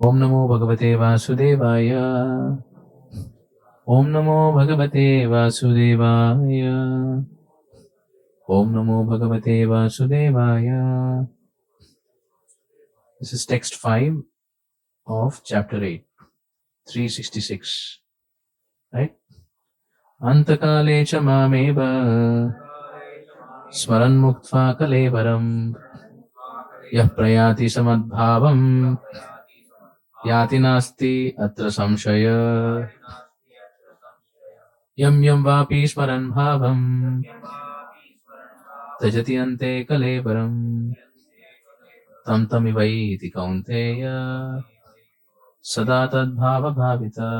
ओम नमो भगवते वासुदेवाय। ओम नमो भगवते वासुदेवाय। ओम नमो भगवते वासुदेवाय। This is text 5 of chapter 8, 366. Right? अंतकाले च मामेव स्मरन् मुक्त्वा कलेवरम् यः प्रयाति समद्भावम् याति नास्ति अत्र संशय। यं यं वापि स्मरन् भावम् त्यजति अन्ते कलेवरम् तं तमिवैति कौन्तेय सदा तद्भावभाविता।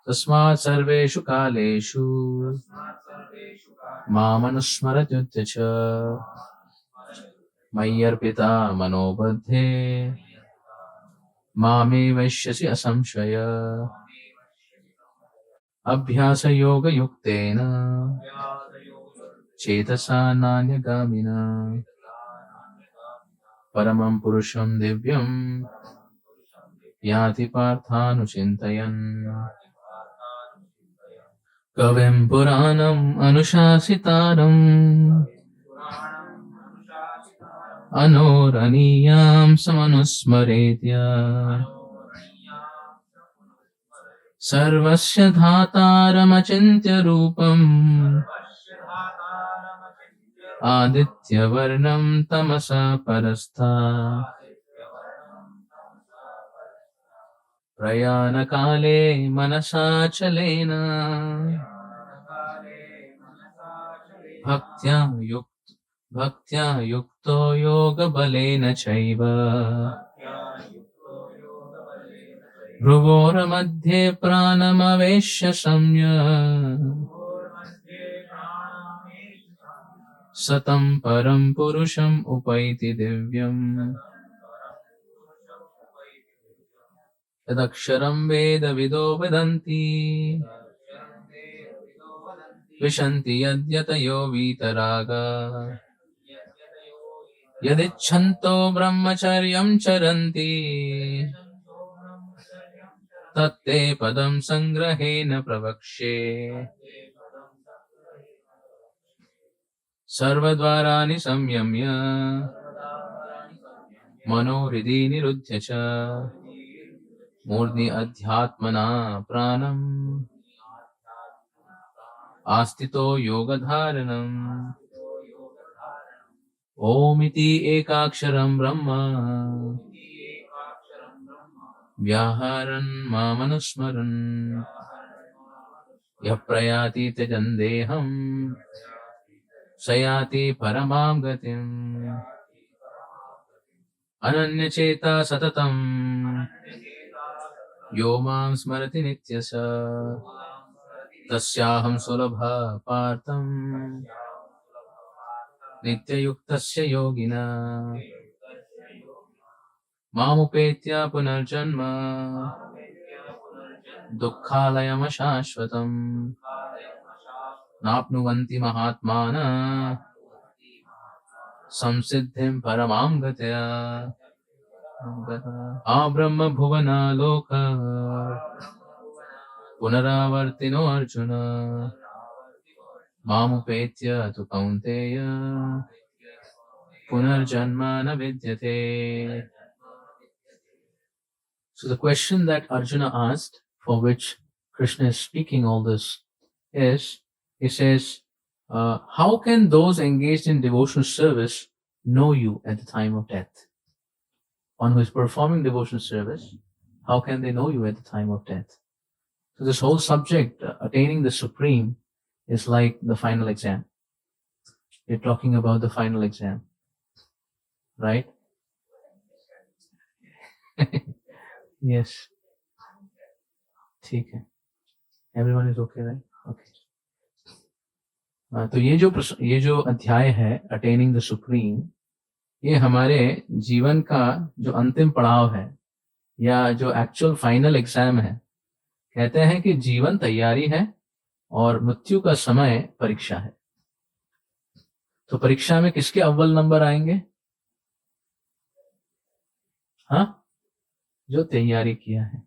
तस्मात् सर्वेषु कालेषु मामनुस्मरत्युत च मय्यर्पिता मनोबद्धे मामे वैश्यसि असंशय। अभ्यासयोगयुक्तेन चेतसा नान्यगामिना परमं पुरुषं दिव्यं याति पार्थानुचिन्तयन्। कविं पुराणम् अनुशासितारम् अनोरणीयां समनुस्मरेत्य सर्वस्य धातारमचिन्त्य रूपम् आदित्यवर्णं तमसा परस्ता प्रयाणकाले मनसाचलेन भक्त्या युक्तो योगबलेन चैव भ्रुवोर्मध्ये प्राणमवेश्य सम्यक् सतं परं पुरुषम् उपैति दिव्यम्। यदक्षरं वेदविदो वदन्ति विशन्ति यद्यतयो वीतरागा यदिच्छन्तो ब्रह्मचर्यं चरन्ति तत्ते पदं संग्रहेण प्रवक्ष्ये। सर्वद्वाराणि संयम्य मनोहृदि निरुध्य च मूर्ध्नि अध्यात्मना प्राणम् आस्थितो योगधारणम्। ओमिति एकाक्षरं ब्रह्म व्याहरन् मामनुस्मरन् यः प्रयाति त्यजन् देहम् स याति परमां गतिम्। अनन्यचेता सततम् यो मां स्मरति नित्यश तस्याहं सुलभः पार्थम् नित्ययुक्तस्य योगिना। मामुपेत्य पुनर्जन्म दुःखालयमशाश्वतम् नाप्नुवन्ति महात्मानः संसिद्धिं परमां गत्या। आब्रह्म भुवनालोक पुनरावर्तिनो अर्जुन मामुपेत्य तु कौन्तेय पुनर्जन्म न विद्यते। So the question that Arjuna asked, for which Krishna is speaking all this, is, he says, how can those engaged in devotional service know you at the time of death? One who is performing devotional service, how can they know you at the time of death? So this whole subject, attaining the Supreme, is like the final exam. You're talking about the final exam, right? Yes. ठीक है. Everyone is okay, right? Okay. तो ये जो अध्याय है attaining the supreme, ये हमारे जीवन का जो अंतिम पड़ाव है या जो एक्चुअल फाइनल एग्जाम है. कहते हैं कि जीवन तैयारी है और मृत्यु का समय परीक्षा है. तो परीक्षा में किसके अव्वल नंबर आएंगे? हाँ, जो तैयारी किया है,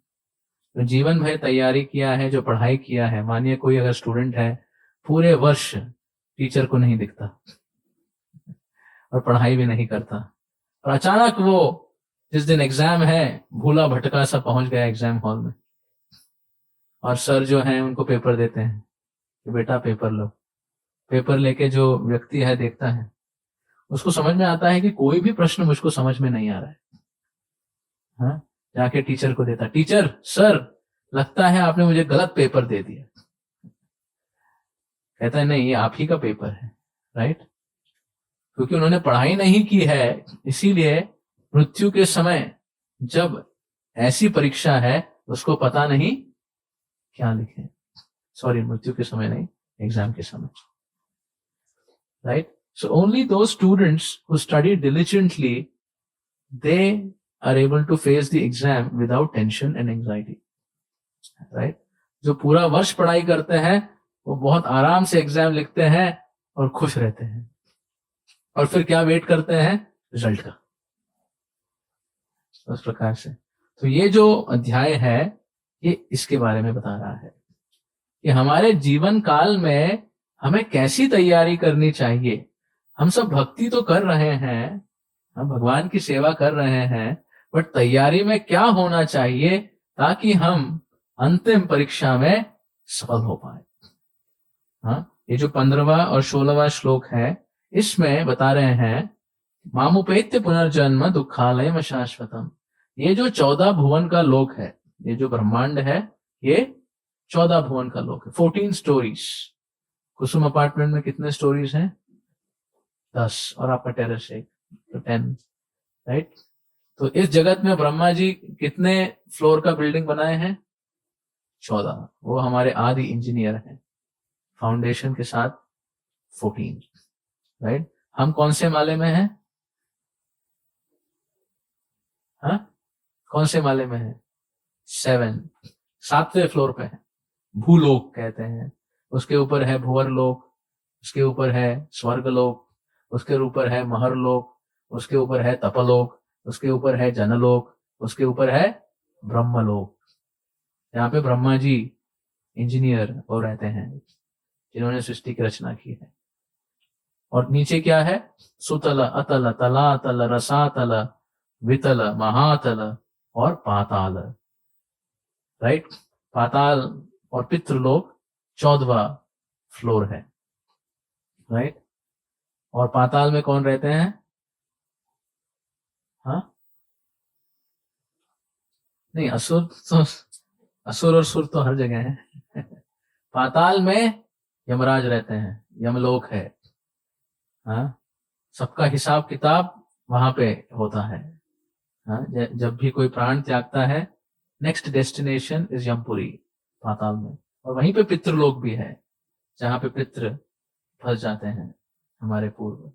जो जीवन भर तैयारी किया है, जो पढ़ाई किया है। मानिए कोई अगर स्टूडेंट है, पूरे वर्ष टीचर को नहीं दिखता और पढ़ाई भी नहीं करता, और अचानक वो जिस दिन एग्जाम है भूला भटका सा पहुंच गया एग्जाम हॉल में, और सर जो हैं उनको पेपर देते हैं कि बेटा पेपर लो। पेपर लेके जो व्यक्ति है देखता है, उसको समझ में आता है कि कोई भी प्रश्न मुझको समझ में नहीं आ रहा है। हाँ, जाके टीचर को देता, टीचर सर लगता है आपने मुझे गलत पेपर दे दिया। कहता है नहीं, ये आप ही का पेपर है, राइट? क्योंकि उन्होंने पढ़ाई नहीं की है, इसीलिए मृत्यु के समय जब ऐसी परीक्षा है उसको पता नहीं क्या लिखे। सॉरी, मृत्यु के समय नहीं, एग्जाम के समय, right? So only those students who study diligently, they are able to face the exam without tension and anxiety, right? जो पूरा वर्ष पढ़ाई करते हैं वो बहुत आराम से एग्जाम लिखते हैं और खुश रहते हैं, और फिर क्या वेट करते हैं? रिजल्ट का। उस प्रकार से तो ये जो अध्याय है ये इसके बारे में बता रहा है कि हमारे जीवन काल में हमें कैसी तैयारी करनी चाहिए। हम सब भक्ति तो कर रहे हैं, हम भगवान की सेवा कर रहे हैं, बट तैयारी में क्या होना चाहिए ताकि हम अंतिम परीक्षा में सफल हो पाए। हाँ, ये जो 15वां और 16वां श्लोक है इसमें बता रहे हैं मामुपेत्य पुनर्जन्म दुखालयम शाश्वतम। ये जो 14 भुवन का लोक है, ये जो ब्रह्मांड है, ये 14 भुवन का लोक है। 14 स्टोरीज। कुसुम अपार्टमेंट में कितने स्टोरीज हैं? 10, और आपका टेरेस है तो 10, राइट? तो इस जगत में ब्रह्मा जी कितने फ्लोर का बिल्डिंग बनाए हैं? 14। वो हमारे आदि इंजीनियर हैं, फाउंडेशन के साथ 14, राइट? हम कौन से माले में हैं? हाँ, कौन से माले में है? 7, 7वें फ्लोर पे है। भूलोक कहते हैं। उसके ऊपर है भुवर लोक, उसके ऊपर है स्वर्ग लोक, उसके ऊपर है महर लोक, उसके ऊपर है तपलोक, उसके ऊपर है जनलोक, उसके ऊपर है ब्रह्मलोक। यहाँ पे ब्रह्मा जी इंजीनियर वो रहते हैं जिन्होंने सृष्टि की रचना की है। और नीचे क्या है? सुतल, अतल, तलातल, रसातल, वितल, महातल और पाताल, राइट? पाताल और पितृलोक 14वां फ्लोर है, राइट? और पाताल में कौन रहते हैं? हाँ, नहीं, असुर तो, असुर और सुर तो हर जगह है। पाताल में यमराज रहते हैं, यमलोक है। हाँ, सबका हिसाब किताब वहां पे होता है। हाँ, जब भी कोई प्राण त्यागता है, नेक्स्ट डेस्टिनेशन इज यमपुरी, पाताल में। और वहीं पे पितृलोक भी है, जहाँ पे पितृ फंस जाते हैं हमारे पूर्व,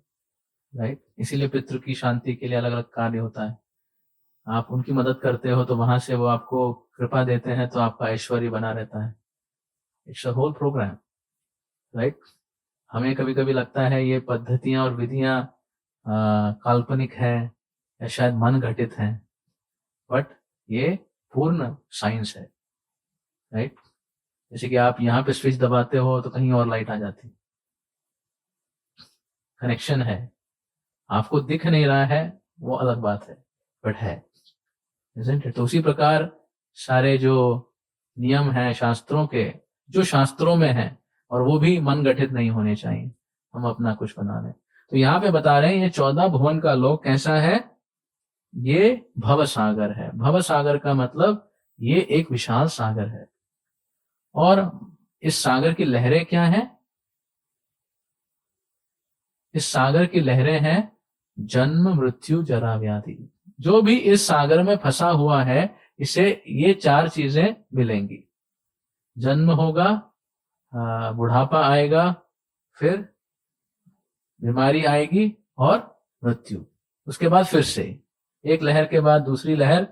राइट? इसीलिए पितृ की शांति के लिए अलग अलग कार्य होता है। आप उनकी मदद करते हो तो वहां से वो आपको कृपा देते हैं, तो आपका ऐश्वर्य बना रहता है। It's a whole programme, right? हमें कभी कभी लगता है ये पद्धतियां और विधियां काल्पनिक है या शायद मन घटित है, बट ये पूर्ण साइंस है, राइट? जैसे कि आप यहाँ पे स्विच दबाते हो तो कहीं और लाइट आ जाती, कनेक्शन है। आपको दिख नहीं रहा है वो अलग बात है, बट है, isn't it? तो उसी प्रकार सारे जो नियम हैं शास्त्रों के, जो शास्त्रों में है, और वो भी मन गठित नहीं होने चाहिए, हम अपना कुछ बना लें। तो यहाँ पे बता रहे हैं ये 14 भुवन का लोक कैसा है? ये भव सागर है। भव सागर का मतलब ये एक विशाल सागर है, और इस सागर की लहरें क्या हैं? इस सागर की लहरें हैं जन्म, मृत्यु, जरा, व्याधि। जो भी इस सागर में फंसा हुआ है इसे ये 4 चीजें मिलेंगी। जन्म होगा, बुढ़ापा आएगा, फिर बीमारी आएगी और मृत्यु। उसके बाद फिर से एक लहर के बाद दूसरी लहर।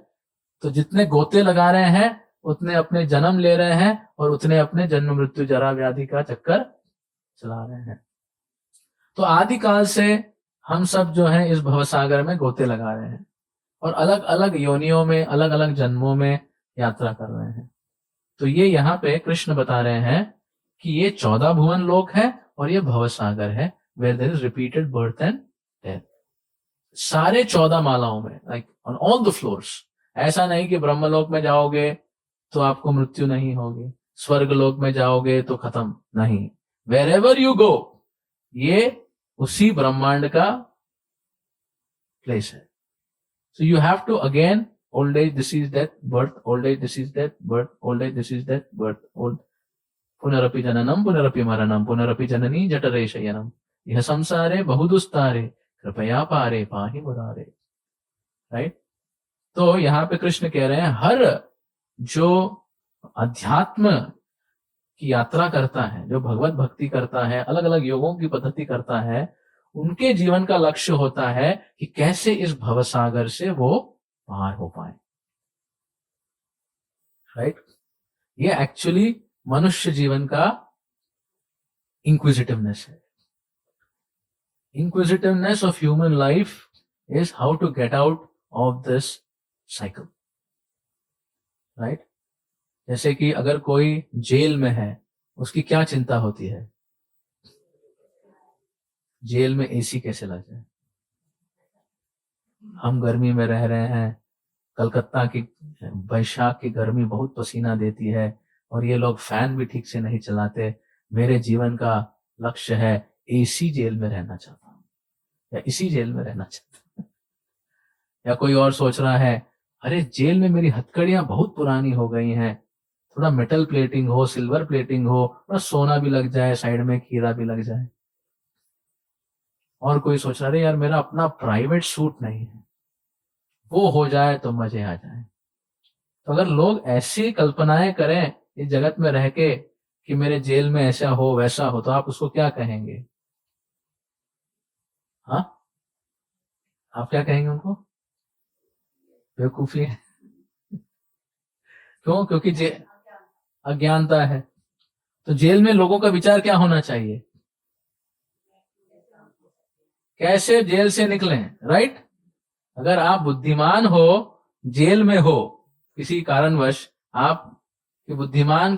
तो जितने गोते लगा रहे हैं उतने अपने जन्म ले रहे हैं, और उतने अपने जन्म, मृत्यु, जरा, व्याधि का चक्कर चला रहे हैं। तो आदिकाल से हम सब जो हैं इस भवसागर में गोते लगा रहे हैं, और अलग अलग योनियों में, अलग अलग जन्मों में यात्रा कर रहे हैं। तो ये यहाँ पे कृष्ण बता रहे हैं कि ये 14 भुवन लोक है और ये भवसागर है, where there is repeated birth and death. सारे 14 मालाओं में, like on all the floors. ऐसा नहीं कि ब्रह्मलोक में जाओगे तो आपको मृत्यु नहीं होगी, स्वर्ग लोक में जाओगे तो खत्म, नहीं। वेर एवर यू गो, ये उसी ब्रह्मांड का प्लेस है। So you have to again, old age, disease, death, birth, old age, disease, death, birth, old age, disease, death, birth, old, पुनरपि जननम पुनरपि मरणम पुनरपि जननी जठरे शयनम यह संसारे बहुदुस्तारे कृपया पारे पाहि मुरारे। राइट। तो यहाँ पे कृष्ण कह रहे हैं हर जो अध्यात्म की यात्रा करता है, जो भगवत भक्ति करता है, अलग अलग योगों की पद्धति करता है, उनके जीवन का लक्ष्य होता है कि कैसे इस भवसागर से वो पार हो पाए। राइट। ये एक्चुअली मनुष्य जीवन का इंक्विजिटिवनेस है। Inquisitiveness of human life is how to get out of this cycle. Right? जैसे कि अगर कोई जेल में है, उसकी क्या चिंता होती है? जेल में एसी कैसे लग जाए। हम गर्मी में रह रहे हैं, कलकत्ता की बैशाख की गर्मी बहुत पसीना देती है और ये लोग फैन भी ठीक से नहीं चलाते। मेरे जीवन का लक्ष्य है एसी जेल में रहना चाहता हूं, या इसी जेल में रहना चाहता हूं। या कोई और सोच रहा है, अरे जेल में मेरी हथकड़ियां बहुत पुरानी हो गई हैं, थोड़ा मेटल प्लेटिंग हो, सिल्वर प्लेटिंग हो, थोड़ा सोना भी लग जाए, साइड में हीरा भी लग जाए। और कोई सोच रहा है, यार मेरा अपना प्राइवेट सूट नहीं है, वो हो जाए तो मजे आ जाए। तो अगर लोग ऐसी कल्पनाएं करें इस जगत में रह के कि मेरे जेल में ऐसा हो वैसा हो, तो आप उसको क्या कहेंगे? हाँ, आप क्या कहेंगे उनको? बेवकूफी है। क्यों? क्योंकि अज्ञानता है। तो जेल में लोगों का विचार क्या होना चाहिए? कैसे जेल से निकलें। राइट। अगर आप बुद्धिमान हो, जेल में हो, किसी कारणवश आप बुद्धिमान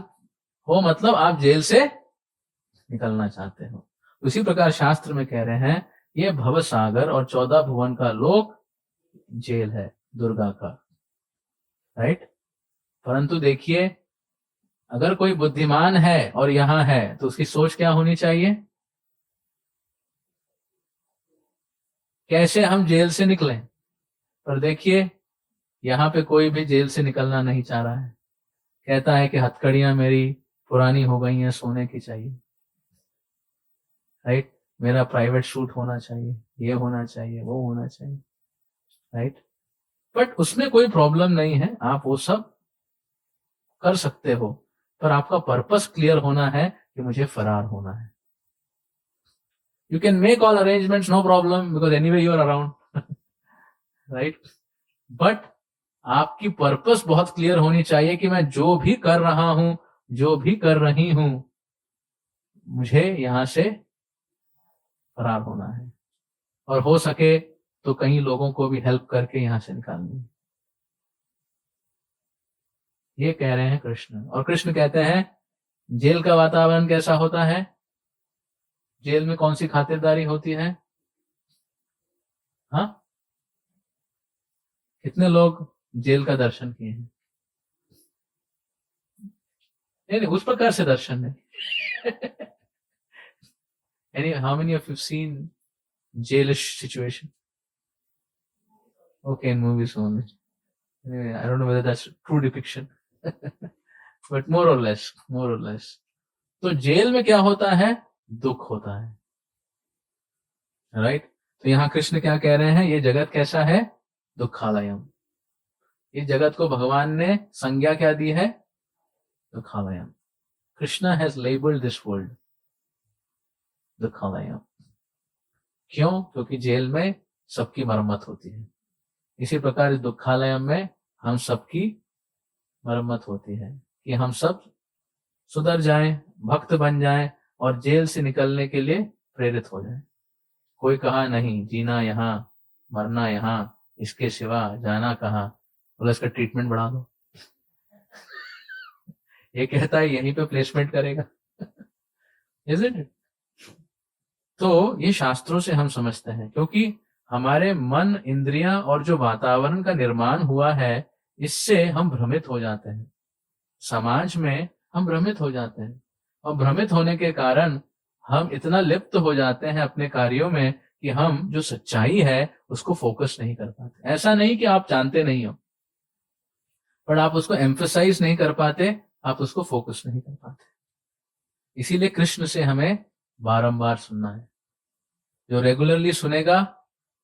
हो, मतलब आप जेल से निकलना चाहते हो। उसी प्रकार शास्त्र में कह रहे हैं ये भव सागर और 14 भुवन का लोक जेल है दुर्गा का। राइट। परंतु देखिए, अगर कोई बुद्धिमान है और यहां है तो उसकी सोच क्या होनी चाहिए? कैसे हम जेल से निकलें। पर देखिए, यहां पे कोई भी जेल से निकलना नहीं चाह रहा है। कहता है कि हथकड़ियां मेरी पुरानी हो गई हैं, सोने की चाहिए। राइट। मेरा प्राइवेट सूट होना चाहिए, ये होना चाहिए, वो होना चाहिए। राइट। बट उसमें कोई प्रॉब्लम नहीं है, आप वो सब कर सकते हो, पर आपका पर्पस क्लियर होना है कि मुझे फरार होना है। You can make all arrangements, no problem, because anyway you are around. Right. But आपकी पर्पस बहुत क्लियर होनी चाहिए कि मैं जो भी कर रहा हूं, जो भी कर रही हूं, मुझे यहां से फरार होना है, और हो सके तो कई लोगों को भी हेल्प करके यहां से निकालनी है। ये कह रहे हैं कृष्ण। और कृष्ण कहते हैं जेल का वातावरण कैसा होता है? जेल में कौन सी खातिरदारी होती है? हाँ, कितने लोग जेल का दर्शन किए हैं? नहीं, उस प्रकार से दर्शन नहीं। how many of you seen jailish situation? Okay, in movies only. Anyway, I don't know whether that's true depiction. But more or less. तो जेल में क्या होता है? दुख होता है। राइट। तो यहाँ कृष्ण क्या कह रहे हैं? ये जगत कैसा है? दुखालयम। इस जगत को भगवान ने संज्ञा क्या दी है? दुखालयम। Krishna has labelled this world दुखालयम। क्यों? क्योंकि जेल में सबकी मरम्मत होती है। इसी प्रकार इस दुखालयम में हम सबकी मरम्मत होती है कि हम सब सुधर जाएं, भक्त बन जाएं और जेल से निकलने के लिए प्रेरित हो जाएं। कोई कहा नहीं, जीना यहाँ, मरना यहाँ, इसके सिवा जाना कहाँ, बोला इसका ट्रीटमेंट बढ़ा दो। ये कहता है यहीं पे प्लेसमेंट करेगा। Isn't it? तो ये शास्त्रों से हम समझते हैं, क्योंकि हमारे मन, इंद्रियां और जो वातावरण का निर्माण हुआ है, इससे हम भ्रमित हो जाते हैं। समाज में हम भ्रमित हो जाते हैं, और भ्रमित होने के कारण हम इतना लिप्त हो जाते हैं अपने कार्यों में कि हम जो सच्चाई है उसको फोकस नहीं कर पाते। ऐसा नहीं कि आप जानते नहीं हो, पर आप उसको एम्फसाइज नहीं कर पाते, आप उसको फोकस नहीं कर पाते। इसीलिए कृष्ण से हमें बारंबार सुनना है। जो रेगुलरली सुनेगा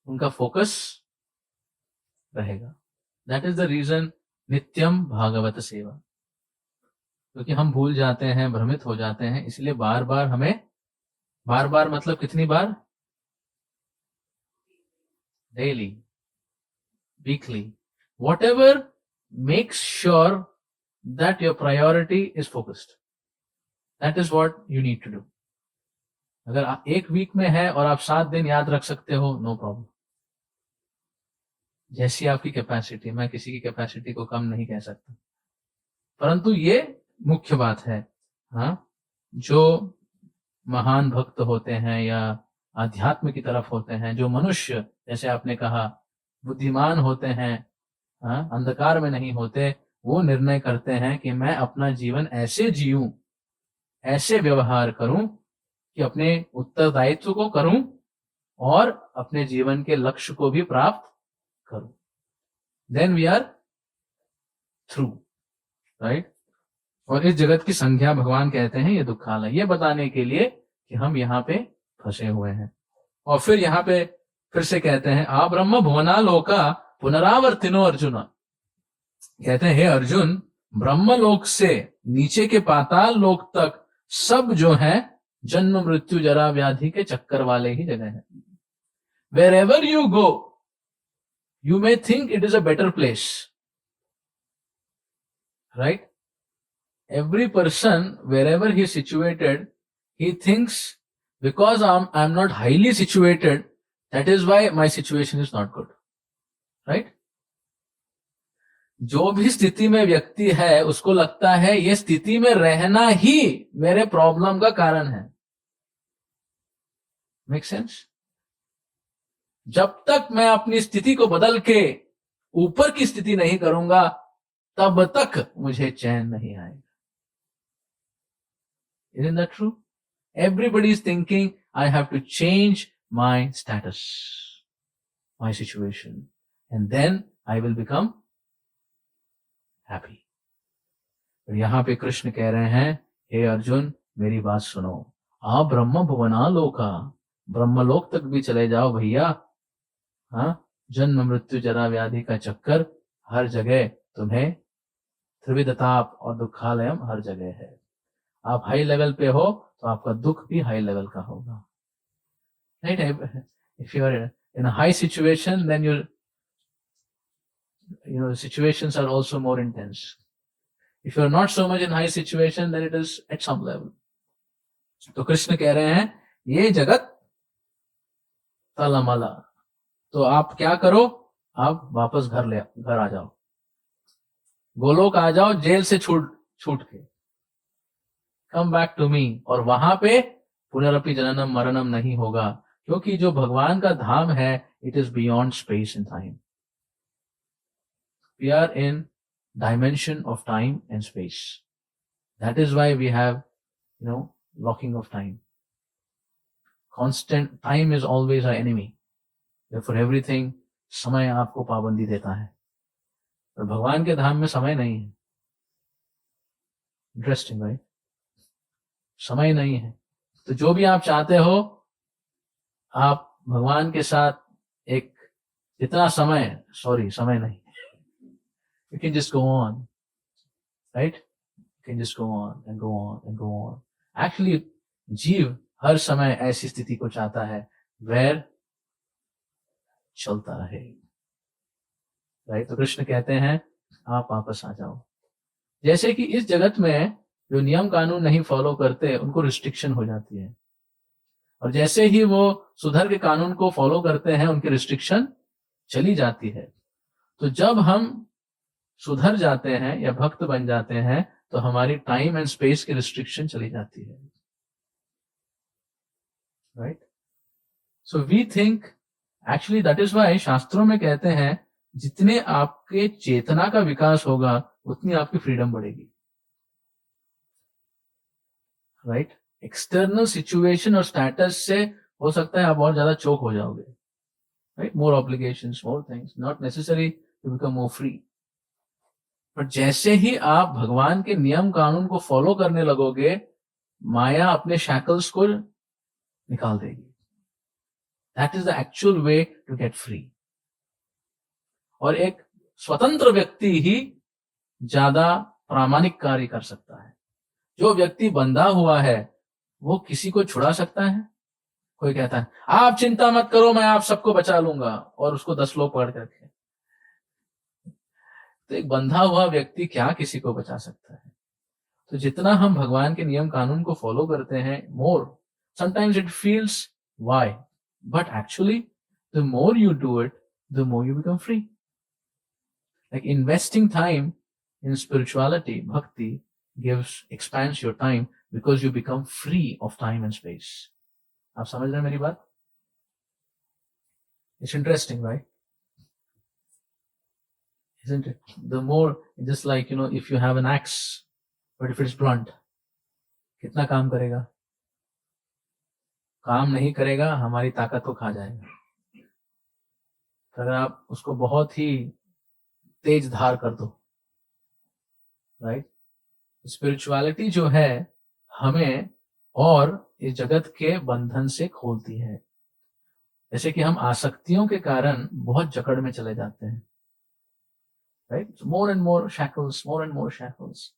उनका फोकस रहेगा। दैट इज द रीजन नित्यम भागवत सेवा। क्योंकि हम भूल जाते हैं, भ्रमित हो जाते हैं, इसलिए बार बार हमें, बार बार मतलब कितनी बार? Daily, weekly, whatever makes sure that your priority is focused. That is what you need to do. अगर एक वीक में है और आप 7 दिन याद रख सकते हो, नो प्रॉब्लम। जैसी आपकी कैपेसिटी, मैं किसी की कैपेसिटी को कम नहीं कह सकता, परंतु ये मुख्य बात है। हाँ, जो महान भक्त होते हैं या आध्यात्म की तरफ होते हैं, जो मनुष्य जैसे आपने कहा बुद्धिमान होते हैं, हाँ, अंधकार में नहीं होते, वो निर्णय करते हैं कि मैं अपना जीवन ऐसे जीऊं, ऐसे व्यवहार करूं कि अपने उत्तरदायित्व को करूं और अपने जीवन के लक्ष्य को भी प्राप्त करूं। Then we are through, right. और इस जगत की संज्ञा भगवान कहते हैं ये दुखालय, ये बताने के लिए कि हम यहाँ पे फंसे हुए हैं। और फिर यहाँ पे फिर से कहते हैं आ ब्रह्म भुवना लोका पुनरावर्तिनो अर्जुन। कहते हैं हे अर्जुन, ब्रह्मलोक से नीचे के पाताल लोक तक सब जो है जन्म मृत्यु जरा व्याधि के चक्कर वाले ही जगह है। Wherever you go, you may think it is a better place, right? Every person, wherever he is situated, he thinks because I'm not highly situated, that is why my situation is not good, right? जो भी स्थिति में व्यक्ति है उसको लगता है ये स्थिति में रहना ही मेरे प्रॉब्लम का कारण है। Make sense? जब तक मैं अपनी स्थिति को बदल के ऊपर की स्थिति नहीं करूंगा, तब तक मुझे चैन नहीं आएगा। Isn't that true? Everybody is thinking I have to change my status, my situation, and then I will become happy. और यहां पे कृष्ण कह रहे हैं हे अर्जुन मेरी बात सुनो, आप ब्रह्म भुवना लोका, ब्रह्मलोक तक भी चले जाओ भैया। हाँ, जन्म मृत्यु जरा व्याधि का चक्कर हर जगह तुम्हें, त्रिविधताप और दुखालयम हर जगह है। आप हाई लेवल पे हो तो आपका दुख भी हाई लेवल का होगा, right? If you are in a high situation then you know situations are also more intense. If you are not so much in high situation, then it is at some level. तो कृष्ण कह रहे हैं ये जगत तलमला, तो आप क्या करो, आप वापस घर आ जाओ, गोलोक आ जाओ, जेल से छूट के कम बैक टू मी। और वहां पे पुनरपि जननम मरणम नहीं होगा, क्योंकि जो भगवान का धाम है it is beyond space and time. We are in dimension of time and space. That is why we have, locking of time. Constant time is always our enemy. Therefore everything, समय आपको पाबंदी देता है, पर भगवान के धाम में समय नहीं है। Interesting, right? समय नहीं है, तो जो भी आप चाहते हो, आप भगवान के साथ एक जितना समय नहीं, you can just go on, right? You can just go on and go on and go on. Actually, जीव हर समय ऐसी स्थिति को चाहता है where चलता रहे, right? तो कृष्ण कहते हैं आप वापस आ जाओ। जैसे कि इस जगत में जो नियम कानून नहीं फॉलो करते उनको रिस्ट्रिक्शन हो जाती है, और जैसे ही वो सुधर के कानून को फॉलो करते हैं उनकी रिस्ट्रिक्शन चली जाती है। तो जब हम सुधर जाते हैं या भक्त बन जाते हैं तो हमारी टाइम एंड स्पेस की रिस्ट्रिक्शन चली जाती है, right? So we think, actually that is why शास्त्रों में कहते हैं जितने आपके चेतना का विकास होगा उतनी आपकी फ्रीडम बढ़ेगी, राइट? एक्सटर्नल सिचुएशन और स्टेटस से हो सकता है आप और ज्यादा चोक हो जाओगे, right? More obligations, more things, not necessary to become more free. पर जैसे ही आप भगवान के नियम कानून को फॉलो करने लगोगे, माया अपने शैकल्स को निकाल देगी। That is the actual way to get free. और एक स्वतंत्र व्यक्ति ही ज्यादा प्रामाणिक कार्य कर सकता है। जो व्यक्ति बंधा हुआ है वो किसी को छुड़ा सकता है? कोई कहता है आप चिंता मत करो, मैं आप सबको बचा लूंगा, और उसको 10 लोग पकड़ के रखे। तो एक बंधा हुआ व्यक्ति क्या किसी को बचा सकता है? तो जितना हम भगवान के नियम कानून को फॉलो करते हैं, more sometimes it feels why, but actually the more you do it, the more you become free. Like investing time in spirituality, bhakti expands your time because you become free of time and space. आप समझ रहे हैं मेरी बात? It's interesting, right? Isn't it? The more, just like, if you have an axe, but if it's blunt, कितना काम करेगा? काम नहीं करेगा, हमारी ताकत को खा जाएगा। तो अगर आप उसको बहुत ही तेज धार कर दो, राइट? स्पिरिचुअलिटी जो है हमें और इस जगत के बंधन से खोलती है। जैसे कि हम आसक्तियों के कारण बहुत जकड़ में चले जाते हैं, right? More and more shackles, more and more shackles.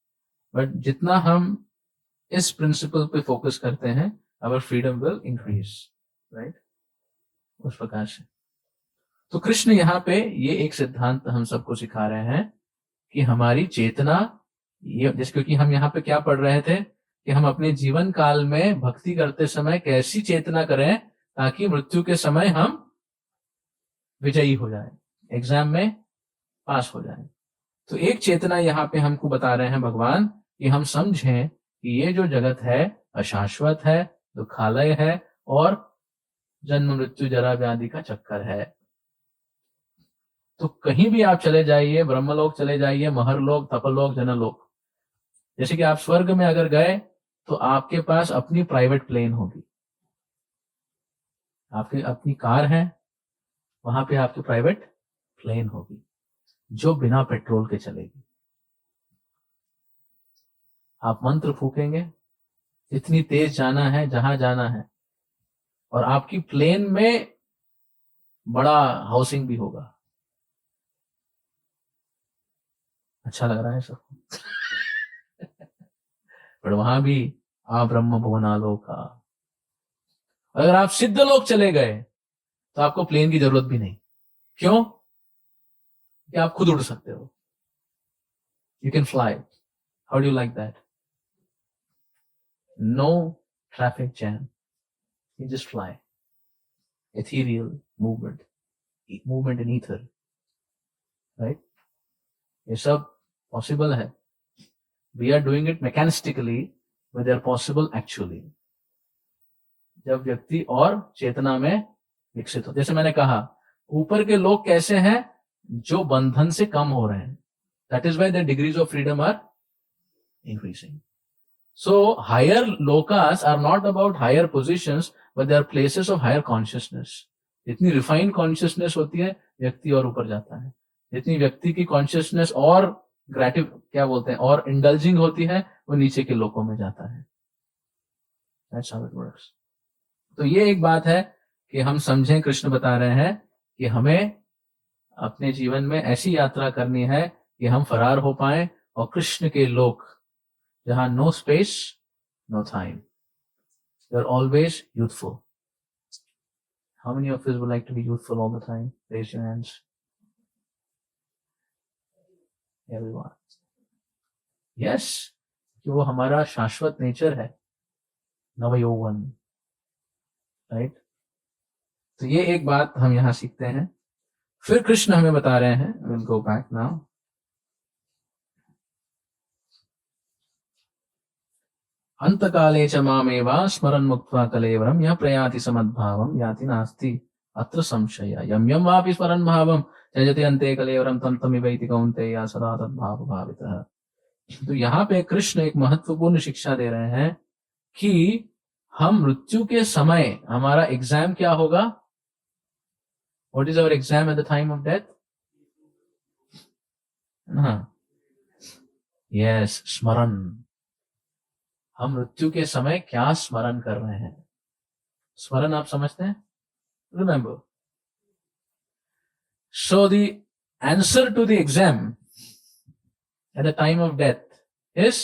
But जितना हम इस प्रिंसिपल पे फोकस करते हैं, our freedom will increase, right? उस प्रकार से तो कृष्ण यहाँ पे ये एक सिद्धांत हम सबको सिखा रहे हैं कि हमारी चेतना, ये जैसे क्योंकि हम यहाँ पे क्या पढ़ रहे थे कि हम अपने जीवन काल में भक्ति करते समय कैसी चेतना करें ताकि मृत्यु के समय हम विजयी हो जाए, एग्जाम में पास हो जाए। तो एक चेतना यहाँ पे हमको बता रहे हैं भगवान कि हम समझें कि ये जो जगत है अशाश्वत है, दुखालय है और जन्म मृत्यु जरा व्याधि का चक्कर है। तो कहीं भी आप चले जाइए, ब्रह्मलोक चले जाइए, महरलोक, तपलोक, जनलोक, जैसे कि आप स्वर्ग में अगर गए तो आपके पास अपनी प्राइवेट प्लेन होगी, आपकी अपनी कार है, वहां पे आपकी प्राइवेट प्लेन होगी जो बिना पेट्रोल के चलेगी। आप मंत्र फूकेंगे, जितनी तेज जाना है, जहां जाना है, और आपकी प्लेन में बड़ा हाउसिंग भी होगा। अच्छा लग रहा है सबको? पर वहां भी आप ब्रह्म भुवनालोका। अगर आप सिद्ध लोग चले गए तो आपको प्लेन की जरूरत भी नहीं। क्यों? कि आप खुद उड़ सकते हो, you can fly. How do you like that? No traffic jam, you just fly. ethereal movement in ether, right? ये सब पॉसिबल है। We are doing it mechanistically, but they are possible actually जब व्यक्ति और चेतना में विकसित हो। जैसे मैंने कहा, ऊपर के लोग कैसे हैं? जो बंधन से कम हो रहे हैं। That is why the degrees of freedom are increasing. So higher लोकास are not about higher positions, but they are places of higher consciousness. जितनी रिफाइंड कॉन्शियसनेस होती है, व्यक्ति और ऊपर जाता है। जितनी व्यक्ति की कॉन्शियसनेस और क्या बोलते हैं, और इंडल्जिंग होती है, वो नीचे के लोकों में जाता है। That's how it works. तो ये एक बात है कि हम समझें, कृष्ण बता रहे हैं कि हमें अपने जीवन में ऐसी यात्रा करनी है कि हम फरार हो पाए और कृष्ण के लोक, जहां no space, no time, you are always youthful. How many of us would like to be youthful all the time? Raise your hands. Everyone. Yes, कि वो हमारा शाश्वत नेचर है, नवयौवन, राइट? तो ये एक बात हम यहां सीखते हैं। फिर कृष्ण हमें बता रहे हैं, विल गो बैक नाउ, अंतकाले च मामेवा स्मरन् मुक्त्वा कलेवरं यः प्रयाति समद्भावं याति नास्ति अत्र संशय, यं यं वापि स्मरन् भावं त्यजति अन्ते कलेवरं तं तमिवैति कौन्तेय सदा तद्भाव भावितः। तो यहाँ पे कृष्ण एक महत्वपूर्ण शिक्षा दे रहे हैं कि हम मृत्यु के समय हमारा एग्जाम क्या होगा? What is our exam at the time of death? Yes, स्मरण। हम मृत्यु के समय क्या स्मरण कर रहे हैं? स्मरण आप समझते हैं? Remember. So the answer to the exam at the time of death is,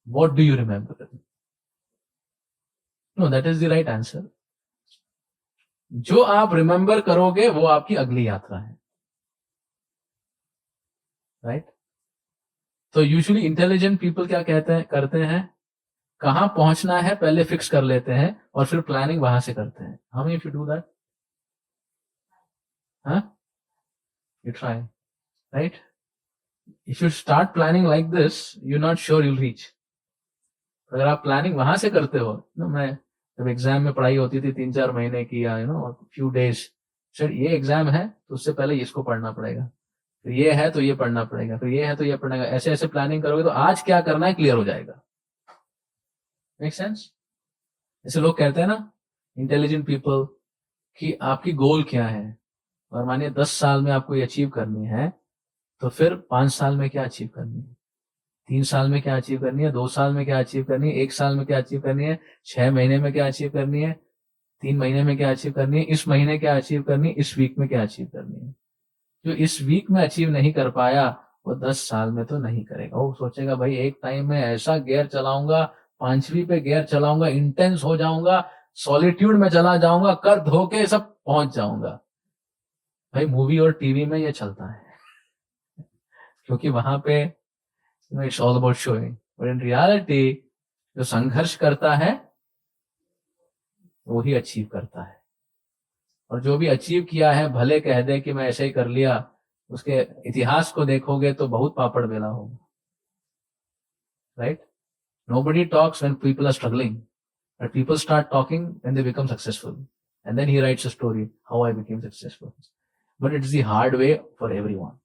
what do you remember? No, that is the right answer. जो आप रिमेंबर करोगे वो आपकी अगली यात्रा है, राइट? तो यूजुअली इंटेलिजेंट पीपल क्या करते हैं, कहां पहुंचना है पहले फिक्स कर लेते हैं और फिर प्लानिंग वहां से करते हैं। How many of you do that? You try, right? If you start planning like this, you're not sure you'll reach. अगर आप प्लानिंग वहां से करते हो ना, मैं जब एग्जाम में पढ़ाई होती थी 3-4 महीने की या फ्यू डेज, सर ये एग्जाम है तो उससे पहले इसको पढ़ना पड़ेगा, फिर ये है तो ये पढ़ना पड़ेगा, फिर ये है तो ये पढ़ना, ऐसे ऐसे प्लानिंग करोगे तो आज क्या करना है क्लियर हो जाएगा। Make sense? ऐसे लोग कहते हैं ना, इंटेलिजेंट पीपल, कि आपकी गोल क्या है, और मानिए 10 साल में आपको ये अचीव करनी है, तो फिर 5 साल में क्या अचीव करनी है, 3 साल में क्या अचीव करनी है, 2 साल में क्या अचीव करनी है, 1 साल में क्या अचीव करनी है, 6 महीने में क्या अचीव करनी है, 3 महीने में क्या अचीव करनी है, इस महीने क्या अचीव करनी है, इस वीक में क्या अचीव करनी है। जो इस वीक में अचीव नहीं कर पाया वो 10 साल में तो नहीं करेगा। वो सोचेगा भाई एक टाइम में ऐसा गियर चलाऊंगा, 5वीं पे गियर चलाऊंगा, इंटेंस हो जाऊंगा, सॉलिट्यूड में चला जाऊंगा, कर धो के सब पहुंच जाऊंगा। भाई मूवी और टीवी में ये चलता है क्योंकि वहां पे it's all about showing, but in reality जो संघर्ष करता है वो ही अचीव करता है। और जो भी अचीव किया है भले कह दे कि मैं ऐसे ही कर लिया, उसके इतिहास को देखोगे तो बहुत पापड़ बेला होगा, right? Nobody talks when people are struggling, but people start talking when they become successful, and then he writes a story how I became successful. But it's the hard way for everyone,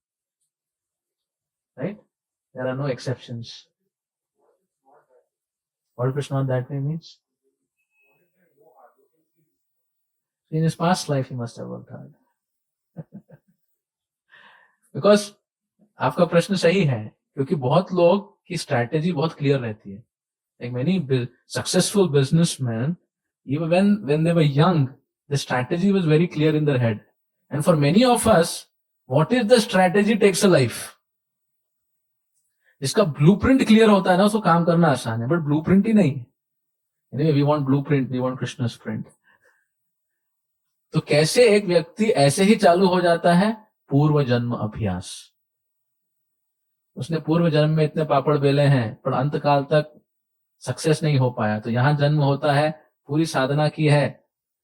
right? There are no exceptions. What if it's not that way means? In his past life, he must have worked hard. Because आपका प्रश्न सही है, क्योंकि बहुत लोग की strategy बहुत clear रहती है. Like many successful businessmen, even when they were young, the strategy was very clear in their head. And for many of us, what is the strategy takes a life. जिसका blueprint clear होता है ना, उसको काम करना आसान है, but blueprint ही नहीं है. Anyway, we want blueprint, we want Krishna's print. तो कैसे एक व्यक्ति ऐसे ही चालू हो जाता है? पूर्व जन्म अभ्यास. उसने पूर्व जन्म में इतने पापड़ बेले हैं पर अंत काल तक सक्सेस नहीं हो पाया, तो यहां जन्म होता है, पूरी साधना की है,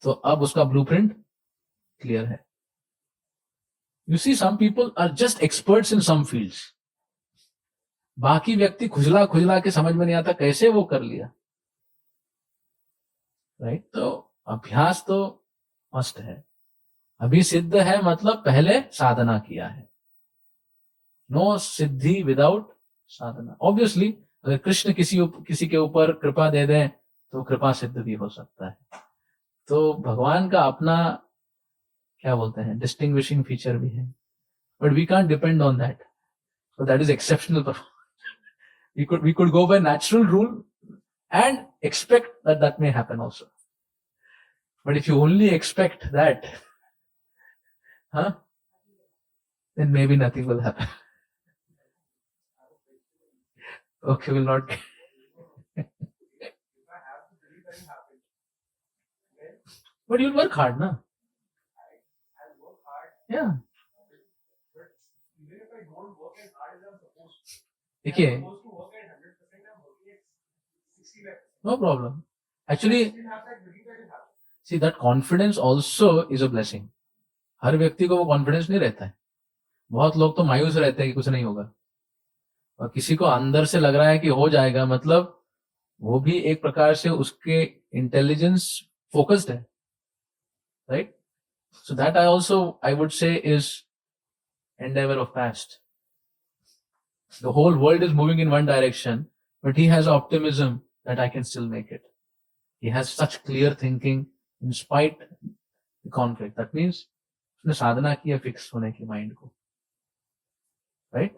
तो अब उसका ब्लूप्रिंट क्लियर है. You see, some people are just experts in some fields. बाकी व्यक्ति खुजला खुजला के समझ में नहीं आता कैसे वो कर लिया, राइट? तो अभ्यास तो मस्ट है. अभी सिद्ध है मतलब पहले साधना किया है. नो सिद्धि विदाउट साधना. ऑब्वियसली अगर कृष्ण किसी के ऊपर कृपा दे दें तो कृपा सिद्ध भी हो सकता है. तो भगवान का अपना क्या बोलते हैं, डिस्टिंग्विशिंग फीचर भी है, but we can't depend on that. So that is exceptional performance. we could go by natural rule and expect that may happen also. But if you only expect that, then maybe nothing will happen. Okay, will not. But you'll work hard, na? I'll work hard. Yeah. But even if I don't work as hard as I'm supposed to, देखिए, I'm supposed to work at 100%, I'm working at 65%. No problem. Actually, see, that confidence also is a blessing. हर व्यक्ति को वो confidence नहीं रहता है। बहुत लोग तो मायूस रहते हैं कि कुछ नहीं होगा, और किसी को अंदर से लग रहा है कि हो जाएगा, मतलब वो भी एक प्रकार से उसके इंटेलिजेंस फोकस्ड है, right? So that I would say is endeavor of past. The whole world is moving in one direction, but he has optimism that I can still make it. He has such clear thinking in spite the conflict. That means उसने साधना की है fix होने की mind को, right?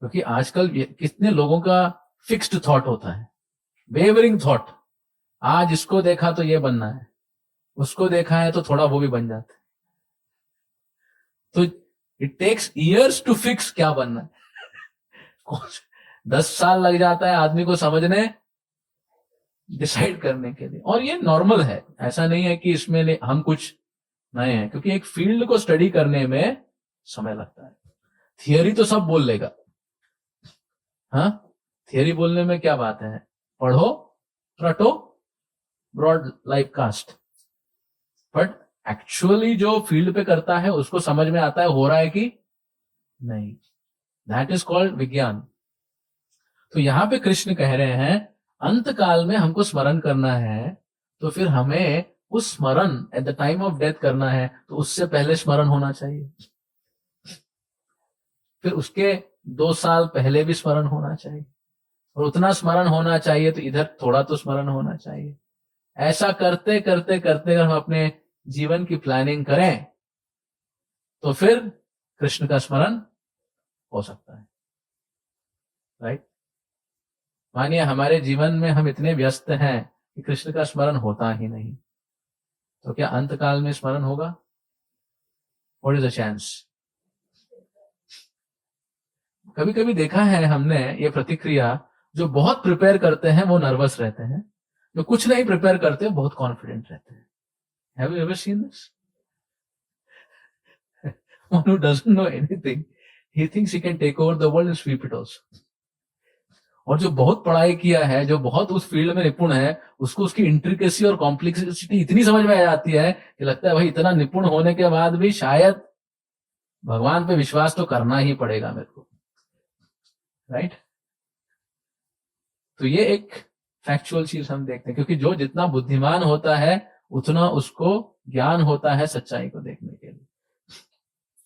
क्योंकि आजकल कितने लोगों का फिक्स्ड थॉट होता है, वेवरिंग थॉट। आज इसको देखा तो ये बनना है, उसको देखा है तो थोड़ा वो भी बन जाता है। तो it takes years to fix क्या बनना है। 10 साल लग जाता है आदमी को समझने, डिसाइड करने के लिए। और ये नॉर्मल है, ऐसा नहीं है कि इसमें हम कुछ नए हैं, क्योंकि एक फील्ड को स्टडी करने में समय लगता है। थियरी तो सब बोल लेगा, हाँ, थियरी बोलने में क्या बात है, पढ़ो, रटो, broad life cast. But actually जो फील्ड पे करता है उसको समझ में आता है हो रहा है कि नहीं। दैट इज कॉल्ड विज्ञान। तो यहां पे कृष्ण कह रहे हैं अंत काल में हमको स्मरण करना है, तो फिर हमें उस स्मरण at the time of death करना है, तो उससे पहले स्मरण होना चाहिए, फिर उसके 2 साल पहले भी स्मरण होना चाहिए, और उतना स्मरण होना चाहिए तो इधर थोड़ा तो स्मरण होना चाहिए। ऐसा करते करते करते अगर हम अपने जीवन की प्लानिंग करें तो फिर कृष्ण का स्मरण हो सकता है, राइट? मानिए हमारे जीवन में हम इतने व्यस्त हैं कि कृष्ण का स्मरण होता ही नहीं, तो क्या अंत काल में स्मरण होगा? What is the chance? कभी कभी देखा है हमने ये प्रतिक्रिया, जो बहुत प्रिपेयर करते हैं वो नर्वस रहते हैं, जो कुछ नहीं प्रिपेयर करते बहुत कॉन्फिडेंट रहते हैं। Have you ever seen this? One who doesn't know anything, he thinks he can take over the world and sweep it also. और जो बहुत पढ़ाई किया है, जो बहुत उस फील्ड में निपुण है, उसको उसकी इंट्रिकेसी और कॉम्प्लेक्सिटी इतनी समझ में आ जाती है कि लगता है भाई इतना निपुण होने के बाद भी शायद भगवान पे विश्वास तो करना ही पड़ेगा मेरे को, राइट? तो ये एक फैक्चुअल चीज हम देखते हैं, क्योंकि जो जितना बुद्धिमान होता है उतना उसको ज्ञान होता है सच्चाई को देखने के लिए।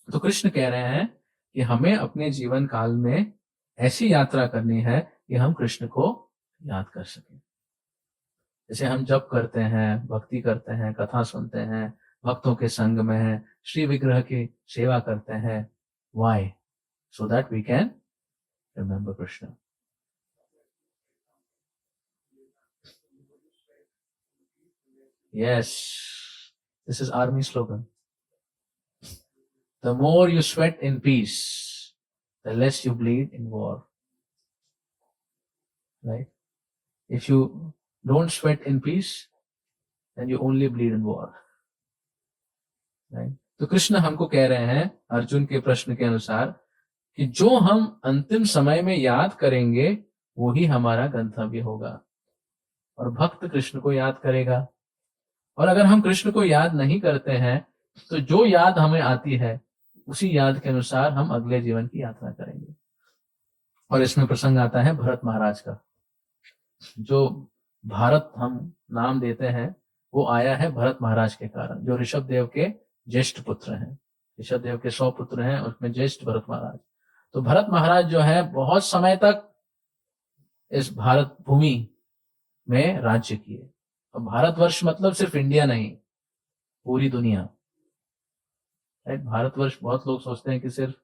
तो कृष्ण कह रहे हैं कि हमें अपने जीवन काल में ऐसी यात्रा करनी है कि हम कृष्ण को याद कर सकें। जैसे हम जप करते हैं, भक्ति करते हैं, कथा सुनते हैं, भक्तों के संग में हैं, श्री विग्रह की सेवा करते हैं। Why? So that we can remember Krishna. Yes, this is army slogan. The more you sweat in peace, the less you bleed in war. Right? If you don't sweat in peace, then you only bleed in war. Right? तो कृष्ण हमको कह रहे हैं अर्जुन के प्रश्न के अनुसार कि जो हम अंतिम समय में याद करेंगे वही हमारा गंतव्य होगा, और भक्त कृष्ण को याद करेगा। और अगर हम कृष्ण को याद नहीं करते हैं तो जो याद हमें आती है उसी याद के अनुसार हम अगले जीवन की यात्रा करेंगे। और इसमें प्रसंग आता है भरत महाराज का। जो भारत हम नाम देते हैं वो आया है भरत महाराज के कारण, जो ऋषभ देव के ज्येष्ठ पुत्र हैं। ऋषभ देव के 100 पुत्र हैं, उसमें ज्येष्ठ भरत महाराज। तो भरत महाराज जो है बहुत समय तक इस भारत भूमि में राज्य किए। और भारतवर्ष मतलब सिर्फ इंडिया नहीं, पूरी दुनिया, राइट? भारतवर्ष बहुत लोग सोचते हैं कि सिर्फ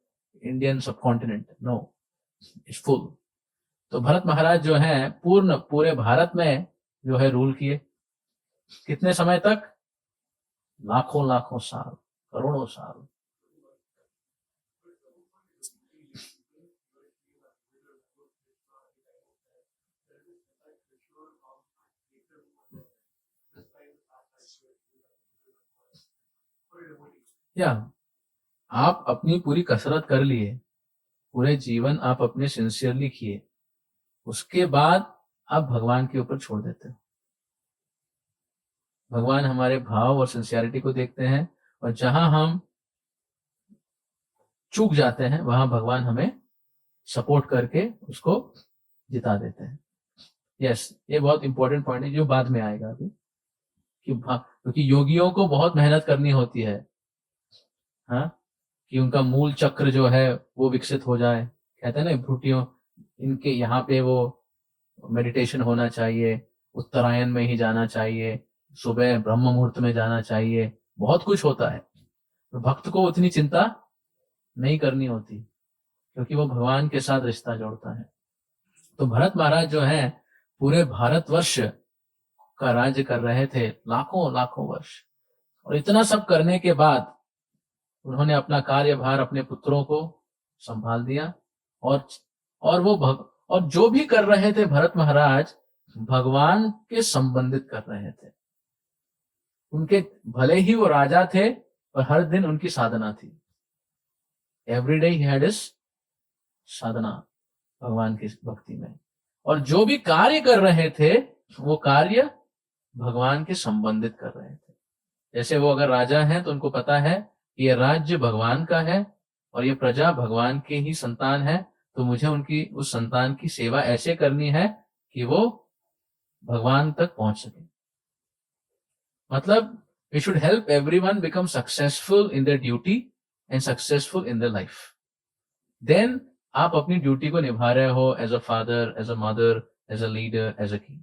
इंडियन सब कॉन्टिनेंट, नो, इट्स फुल। तो भरत महाराज जो है पूरे भारत में जो है रूल किए। कितने समय तक? लाखों लाखों साल, करोड़ों साल। या आप अपनी पूरी कसरत कर लिए, पूरे जीवन आप अपने सिंसियरली किए, उसके बाद आप भगवान के ऊपर छोड़ देते हो। भगवान हमारे भाव और सिंसियरिटी को देखते हैं, और जहां हम चूक जाते हैं वहां भगवान हमें सपोर्ट करके उसको जिता देते हैं। यस, ये बहुत इंपॉर्टेंट पॉइंट है जो बाद में आएगा अभी, क्योंकि योगियों को बहुत मेहनत करनी होती है, हाँ, कि उनका मूल चक्र जो है वो विकसित हो जाए। कहते हैं ना भ्रूटियों, इनके यहाँ पे वो मेडिटेशन होना चाहिए, उत्तरायण में ही जाना चाहिए, सुबह ब्रह्म मुहूर्त में जाना चाहिए, बहुत कुछ होता है। तो भक्त को उतनी चिंता नहीं करनी होती, क्योंकि वो भगवान के साथ रिश्ता जोड़ता है। तो भरत महाराज जो है पूरे भारतवर्ष का राज्य कर रहे थे लाखों लाखों वर्ष, और इतना सब करने के बाद उन्होंने अपना कार्यभार अपने पुत्रों को संभाल दिया। और और जो भी कर रहे थे भरत महाराज भगवान के संबंधित कर रहे थे। उनके भले ही वो राजा थे पर हर दिन उनकी साधना थी। Every day he had his sadhana भगवान की भक्ति में, और जो भी कार्य कर रहे थे वो कार्य भगवान के संबंधित कर रहे थे। जैसे वो अगर राजा हैं तो उनको पता है कि ये राज्य भगवान का है और ये प्रजा भगवान के ही संतान है, तो मुझे उनकी उस संतान की सेवा ऐसे करनी है कि वो भगवान तक पहुंच सके। मतलब we should help everyone become successful in their duty and successful in their life. Then आप अपनी ड्यूटी को निभा रहे हो as a father, as a mother, as a leader, as a king.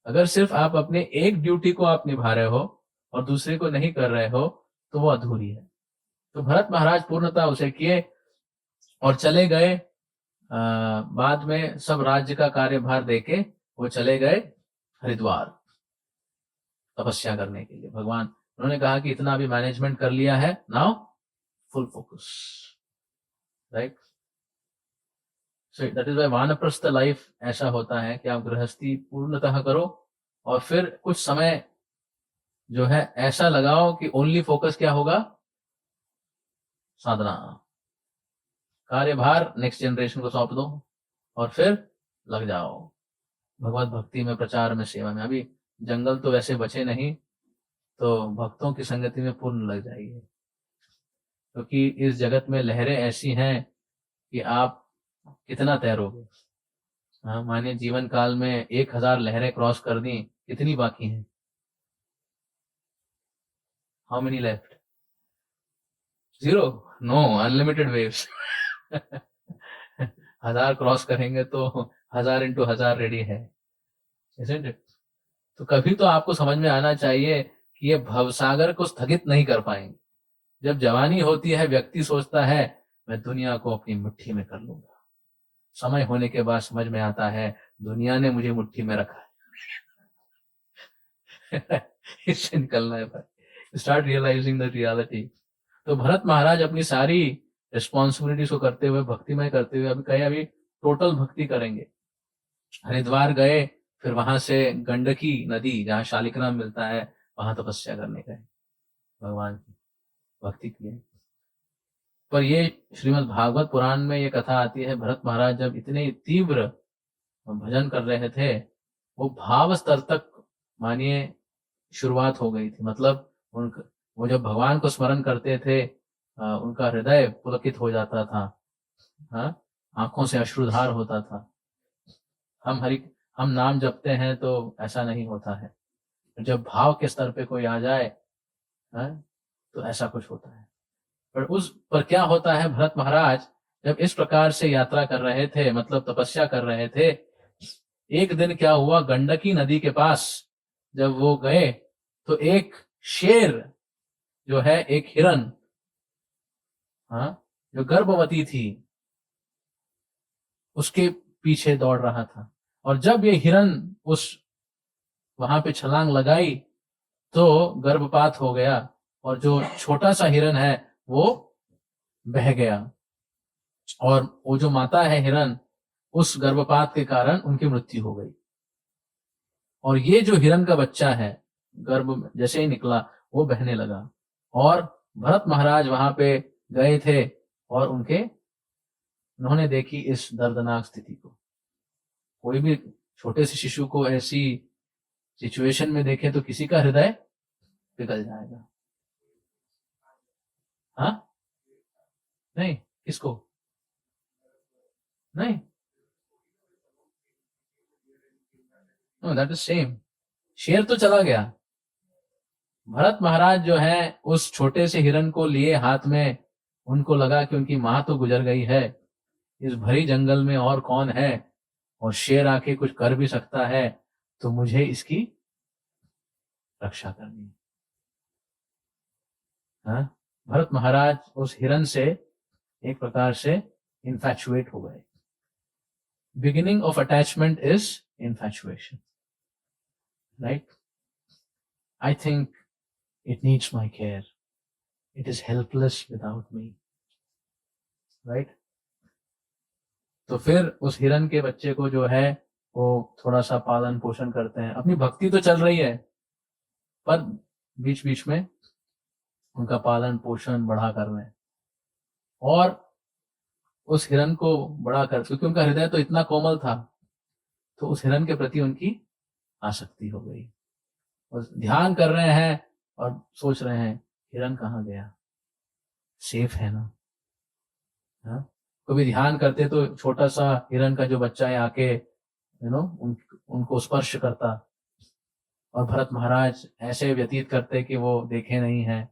अगर सिर्फ आप अपने एक ड्यूटी को आप निभा रहे हो और दूसरे को नहीं कर रहे हो तो वो अधूरी है। तो भरत महाराज पूर्णतः उसे किए और चले गए। बाद में सब राज्य का कार्यभार देके वो चले गए हरिद्वार तपस्या करने के लिए। भगवान उन्होंने कहा कि इतना अभी मैनेजमेंट कर लिया है, now full focus, right. So that is why वानप्रस्थ लाइफ ऐसा होता है कि आप गृहस्थी पूर्णतः करो और फिर कुछ समय जो है ऐसा लगाओ कि ओनली फोकस क्या होगा, साधना, कार्यभार नेक्स्ट जनरेशन को सौंप दो और फिर लग जाओ भगवत भक्ति में, प्रचार में, सेवा में। अभी जंगल तो वैसे बचे नहीं, तो भक्तों की संगति में पूर्ण लग जाइए, क्योंकि इस जगत में लहरें ऐसी हैं कि आप कितना तैरोगे। हाँ, मानिए जीवन काल में 1000 लहरें क्रॉस कर दी, कितनी बाकी हैं? How many left? 0? No, unlimited waves. 1000 cross करेंगे तो 1000 into 1000 रेडी है, isn't it? तो कभी तो आपको समझ में आना चाहिए कि ये भवसागर को स्थगित नहीं कर पाएंगे। जब जवानी होती है व्यक्ति सोचता है मैं दुनिया को अपनी मुट्ठी में कर लूंगा, समय होने के बाद समझ में आता है दुनिया ने मुझे मुट्ठी में रखा है। इससे निकलना है भाई, स्टार्ट रियलाइजिंग द रियलिटी। तो भरत महाराज अपनी सारी रिस्पॉन्सिबिलिटीज को करते हुए, भक्तिमय करते हुए अभी कहे अभी टोटल भक्ति करेंगे। हरिद्वार गए, फिर वहां से गंडकी नदी जहाँ शालिग्राम मिलता है वहां तपस्या करने गए, भगवान की भक्ति किए। पर ये श्रीमद् भागवत पुराण में ये कथा आती है, भरत महाराज जब इतने तीव्र भजन कर रहे थे वो भाव स्तर तक मानिए शुरुआत हो गई थी। मतलब वो जब भगवान को स्मरण करते थे उनका हृदय पुलकित हो जाता था, हाँ, आंखों से अश्रुधार होता था। हम नाम जपते हैं तो ऐसा नहीं होता है, जब भाव के स्तर पे कोई आ जाए, हाँ, तो ऐसा कुछ होता है। पर क्या होता है, भरत महाराज जब इस प्रकार से यात्रा कर रहे थे, मतलब तपस्या कर रहे थे, एक दिन क्या हुआ, गंडकी नदी के पास जब वो गए तो एक शेर जो है, एक हिरन, हाँ, जो गर्भवती थी उसके पीछे दौड़ रहा था। और जब ये हिरन उस वहां पे छलांग लगाई तो गर्भपात हो गया और जो छोटा सा हिरन है वो बह गया, और वो जो माता है हिरन, उस गर्भपात के कारण उनकी मृत्यु हो गई। और ये जो हिरन का बच्चा है गर्भ में जैसे ही निकला वो बहने लगा, और भरत महाराज वहां पे गए थे और उन्होंने देखी इस दर्दनाक स्थिति को। कोई भी छोटे से शिशु को ऐसी सिचुएशन में देखे तो किसी का हृदय पिघल जाएगा। हाँ, नहीं, किसको? नहीं, नो दैट इज सेम। शेर तो चला गया, भरत महाराज जो है उस छोटे से हिरन को लिए हाथ में, उनको लगा कि उनकी मां तो गुजर गई है, इस भरी जंगल में और कौन है, और शेर आके कुछ कर भी सकता है, तो मुझे इसकी रक्षा करनी है। हाँ? भरत महाराज उस हिरन से एक प्रकार से इन्फैचुएट हो गए। Beginning of attachment is infatuation, right? I think it needs my care, it is helpless without me, right? तो फिर उस हिरन के बच्चे को जो है वो थोड़ा सा पालन पोषण करते हैं, अपनी भक्ति तो चल रही है, पर बीच बीच में उनका पालन पोषण बढ़ा कर रहे हैं, और उस हिरन को बड़ा कर, क्योंकि उनका हृदय तो इतना कोमल था, तो उस हिरन के प्रति उनकी आसक्ति हो गई। और ध्यान कर रहे हैं और सोच रहे हैं हिरन कहाँ गया, सेफ है ना? हाँ? कभी ध्यान करते तो छोटा सा हिरन का जो बच्चा है आके उनको स्पर्श करता, और भरत महाराज ऐसे व्यतीत करते कि वो देखे नहीं है,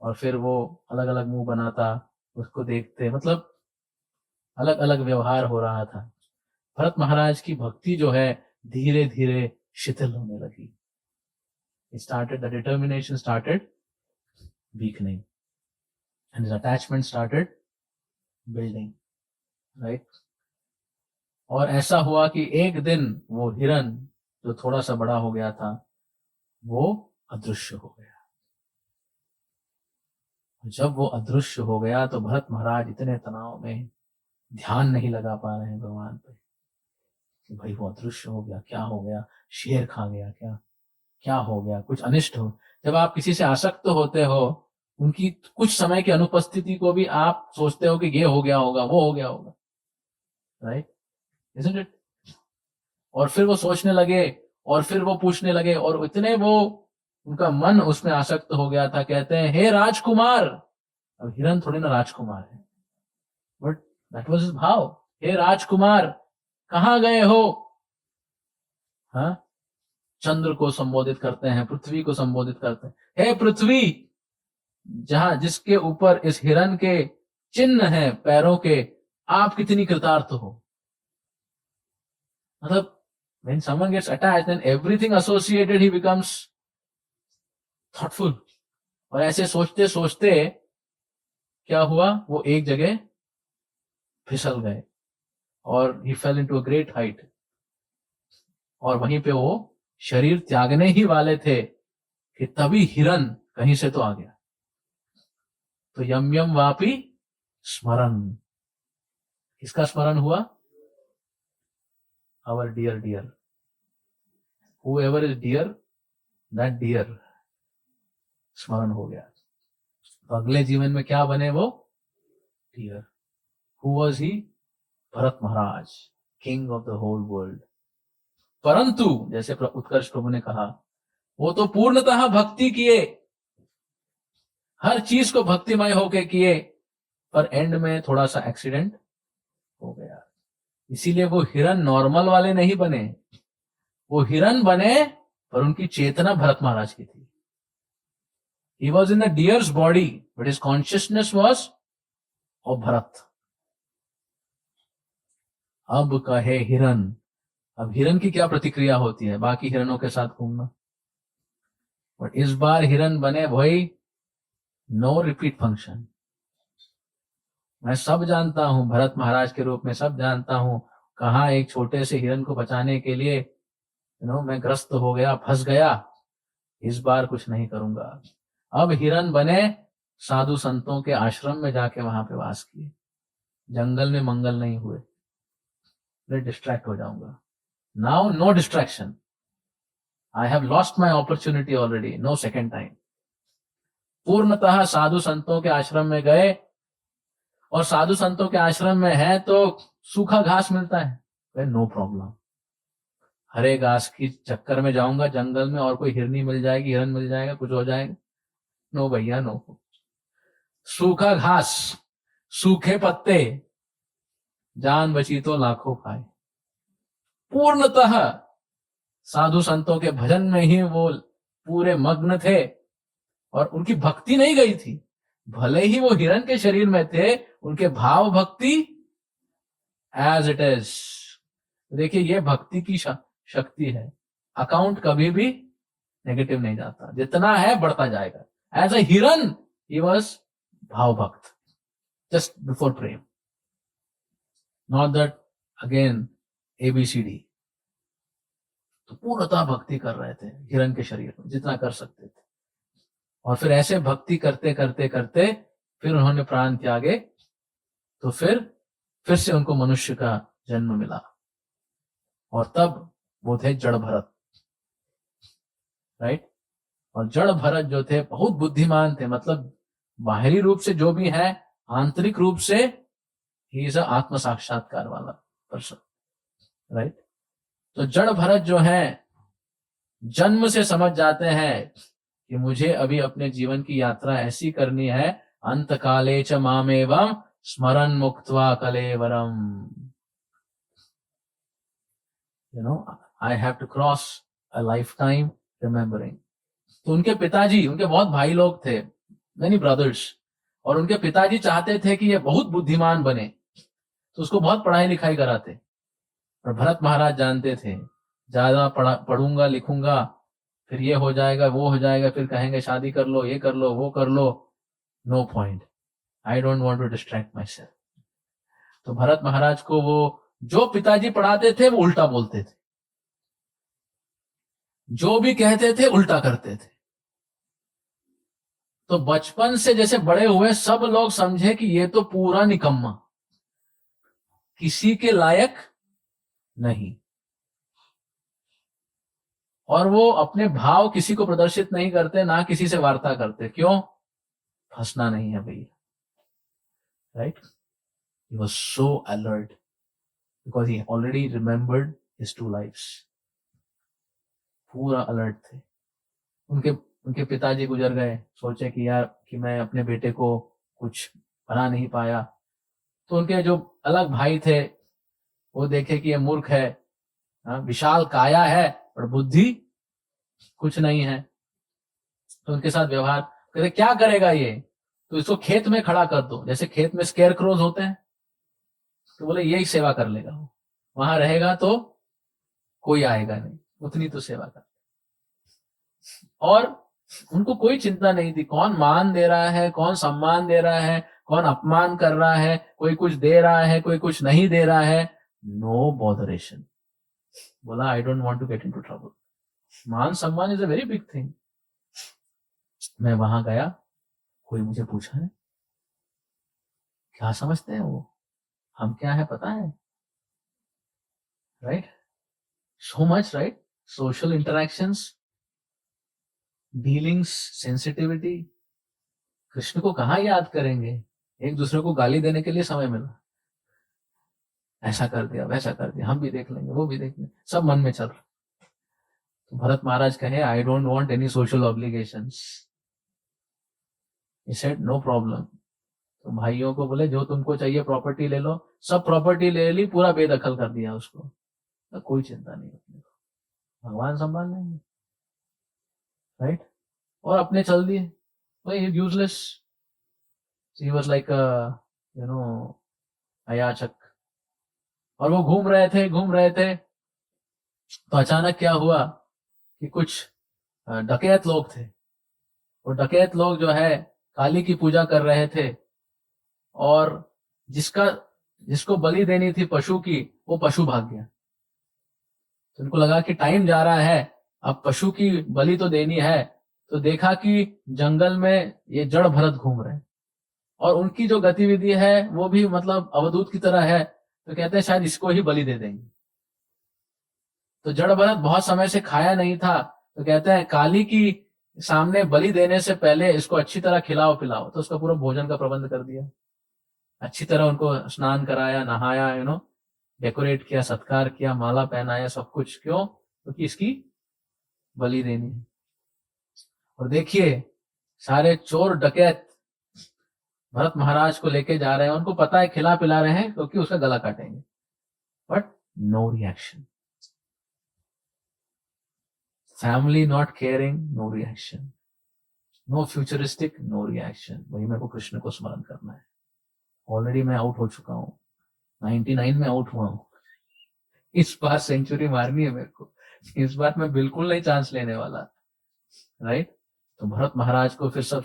और फिर वो अलग अलग मुंह बनाता, उसको देखते, मतलब अलग अलग व्यवहार हो रहा था। भरत महाराज की भक्ति जो है धीरे धीरे शिथिल होने लगी। The determination started weakening and his attachment started building, right? और ऐसा हुआ कि एक दिन वो हिरन जो थोड़ा सा बड़ा हो गया था वो अदृश्य हो गया। जब वो अदृश्य हो गया तो भरत महाराज इतने तनाव में, ध्यान नहीं लगा पा रहे हैं भगवान पे कि भाई वो अदृश्य हो गया, क्या हो गया, शेर खा गया क्या, क्या हो गया, कुछ अनिष्ट हो। जब आप किसी से आसक्त होते हो, उनकी कुछ समय की अनुपस्थिति को भी आप सोचते हो कि ये हो गया होगा, वो हो गया होगा, राइट? Isn't it? और फिर वो सोचने लगे, और फिर वो पूछने लगे, और इतने वो उनका मन उसमें आसक्त हो गया था, कहते हैं हे राजकुमार। अब हिरन थोड़ी ना राजकुमार है, बट दैट वाज हिज भाव, हे राजकुमार कहां गए हो? हाँ? चंद्र को संबोधित करते हैं, पृथ्वी को संबोधित करते हैं, हे पृथ्वी, जहां जिसके ऊपर इस हिरन के चिन्ह हैं पैरों के, आप कितनी कृतार्थ हो। मतलब when someone gets attached, then everything associated he becomes thoughtful। और ऐसे सोचते सोचते क्या हुआ, वो एक जगह फिसल गए, और he fell into a great height, और वहीं पे वो शरीर त्यागने ही वाले थे कि तभी हिरन कहीं से तो आ गया। तो यम यम वापी स्मरण, किसका स्मरण हुआ? our dear, whoever is dear, that dear स्मरण हो गया। तो अगले जीवन में क्या बने वो? Dear. Who was he? Bharat Maharaj, king of the whole world. परंतु जैसे उत्कर्ष प्रभु ने कहा, वो तो पूर्णतः भक्ति किए, हर चीज को भक्तिमय होके किए, पर एंड में थोड़ा सा एक्सीडेंट हो गया। इसीलिए वो हिरन नॉर्मल वाले नहीं बने, वो हिरन बने पर उनकी चेतना भरत महाराज की थी। He was in the deer's body, but his consciousness was of Bharat। अब कहे हिरन, अब हिरन की क्या प्रतिक्रिया होती है? बाकी हिरनों के साथ घूमना, बट इस बार हिरन बने भाई नो रिपीट फंक्शन। मैं सब जानता हूं, भरत महाराज के रूप में सब जानता हूं, कहां एक छोटे से हिरन को बचाने के लिए मैं ग्रस्त हो गया, फंस गया, इस बार कुछ नहीं करूंगा। अब हिरन बने साधु संतों के आश्रम में जाके वहां पे वास किए, जंगल में मंगल नहीं हुए, मैं डिस्ट्रैक्ट हो जाऊंगा। Now no distraction, I have lost my opportunity already, no second time. पूर्णतः साधु संतों के आश्रम में गए, और साधु संतों के आश्रम में है तो सूखा घास मिलता है, नो प्रॉब्लम, हरे घास की चक्कर में जाऊंगा जंगल में, और कोई हिरनी मिल जाएगी, हिरन मिल जाएगा, कुछ हो जाएगा, नो भैया नो। सूखा घास सूखे पत्ते, जान बची तो लाखों खाए। पूर्णतः साधु संतों के भजन में ही वो पूरे मग्न थे और उनकी भक्ति नहीं गई थी। भले ही वो हिरण के शरीर में थे, उनके भाव भक्ति एज इट इज। देखिए, ये भक्ति की शक्ति है। अकाउंट कभी भी नेगेटिव नहीं जाता, जितना है बढ़ता जाएगा। एज अ हिरन ही वॉज भाव भक्त just before Prem, not that again ABCD। तो पूर्णतः भक्ति कर रहे थे हिरन के शरीर में, जितना कर सकते थे। और फिर ऐसे भक्ति करते करते करते फिर उन्होंने प्राण त्यागे, तो फिर से उनको मनुष्य का जन्म मिला। और तब वो थे जड़ भरत, राइट। और जड़ भरत जो थे बहुत बुद्धिमान थे, मतलब बाहरी रूप से जो भी है, आंतरिक रूप से ही इज आत्म साक्षात्कार वाला पर्सन, राइट। तो जड़ भरत जो है जन्म से समझ जाते हैं कि मुझे अभी अपने जीवन की यात्रा ऐसी करनी है, अंत काले च मामेवं स्मरण मुक्त्वा कलेवरम, I have to cross a life time remembering. तो उनके पिताजी, उनके बहुत भाई लोग थे, मेनी ब्रदर्स, और उनके पिताजी चाहते थे कि ये बहुत बुद्धिमान बने, तो उसको बहुत पढ़ाई लिखाई कराते। और भरत महाराज जानते थे ज्यादा पढ़ूंगा लिखूंगा फिर ये हो जाएगा वो हो जाएगा, फिर कहेंगे शादी कर लो, ये कर लो, वो कर लो, no point, I don't want to distract myself. तो भरत महाराज को वो जो पिताजी पढ़ाते थे वो उल्टा बोलते थे, जो भी कहते थे उल्टा करते थे। तो बचपन से जैसे बड़े हुए सब लोग समझे कि ये तो पूरा निकम्मा, किसी के लायक नहीं। और वो अपने भाव किसी को प्रदर्शित नहीं करते, ना किसी से वार्ता करते। क्यों? फंसना नहीं है भैया, right. He was so alert because he already remembered his 2 lives. पूरा अलर्ट थे। उनके पिताजी गुजर गए, सोचे कि यार कि मैं अपने बेटे को कुछ बना नहीं पाया। तो उनके जो अलग भाई थे वो देखे कि ये मूर्ख है, विशाल काया है और बुद्धि कुछ नहीं है, तो उनके साथ व्यवहार कहते क्या करेगा ये, तो इसको खेत में खड़ा कर दो, जैसे खेत में स्केयर क्रोज होते हैं, तो बोले यही सेवा कर लेगा, वो वहां रहेगा तो कोई आएगा नहीं, उतनी तो सेवा कर। और उनको कोई चिंता नहीं थी कौन मान दे रहा है, कौन सम्मान दे रहा है, कौन अपमान कर रहा है, कोई कुछ दे रहा है, कोई कुछ नहीं दे रहा है, नो बॉदरेशन। बोला I don't want to get into trouble. मान सम्मान is a very big thing. मैं वहां गया, कोई मुझे पूछा है क्या समझते हैं वो, हम क्या है पता है, right. So much, right. Social interactions, dealings, sensitivity. Krishna को कहाँ याद करेंगे, एक दूसरे को गाली देने के लिए समय मिला, ऐसा कर दिया वैसा कर दिया, हम भी देख लेंगे वो भी देख लेंगे, सब मन में चल रहा। तो भरत महाराज कहे I don't want any social obligations. He said no problem. तो भाइयों को बोले जो तुमको चाहिए प्रॉपर्टी ले लो, सब प्रॉपर्टी ले ली, पूरा बेदखल कर दिया उसको, तो कोई चिंता नहीं अपने को, भगवान संभाल लेंगे, राइट। और अपने चल दिए, वही यूजलेस। ही वाज लाइक अयाचक। और वो घूम रहे थे, तो अचानक क्या हुआ कि कुछ डकैत लोग थे। वो डकैत लोग जो है काली की पूजा कर रहे थे, और जिसको बलि देनी थी पशु की, वो पशु भाग गया। तो उनको लगा कि टाइम जा रहा है, अब पशु की बलि तो देनी है। तो देखा कि जंगल में ये जड़ भरत घूम रहे हैं, और उनकी जो गतिविधि है वो भी मतलब अवधूत की तरह है, तो कहते हैं शायद इसको ही बलि दे देंगे। तो जड़ भरत बहुत समय से खाया नहीं था, तो कहते हैं काली की सामने बलि देने से पहले इसको अच्छी तरह खिलाओ पिलाओ, तो उसका पूरा भोजन का प्रबंध कर दिया, अच्छी तरह उनको स्नान कराया, नहाया, डेकोरेट किया, सत्कार किया, माला पहनाया, सब कुछ। क्यों? क्योंकि इसकी बलि देनी है। और देखिए सारे चोर डकैत भरत महाराज को लेके जा रहे हैं, उनको पता है खिला पिला रहे हैं क्योंकि उसका गला काटेंगे, but no reaction. Family not caring, no reaction. No futuristic, no reaction. वही मेरे को कृष्ण को स्मरण करना है। ऑलरेडी मैं आउट हो चुका हूं, 99 में आउट हुआ हूं, इस बार सेंचुरी मारनी है मेरे को, इस बार मैं बिल्कुल नहीं चांस लेने वाला, राइट। तो भरत महाराज को फिर सब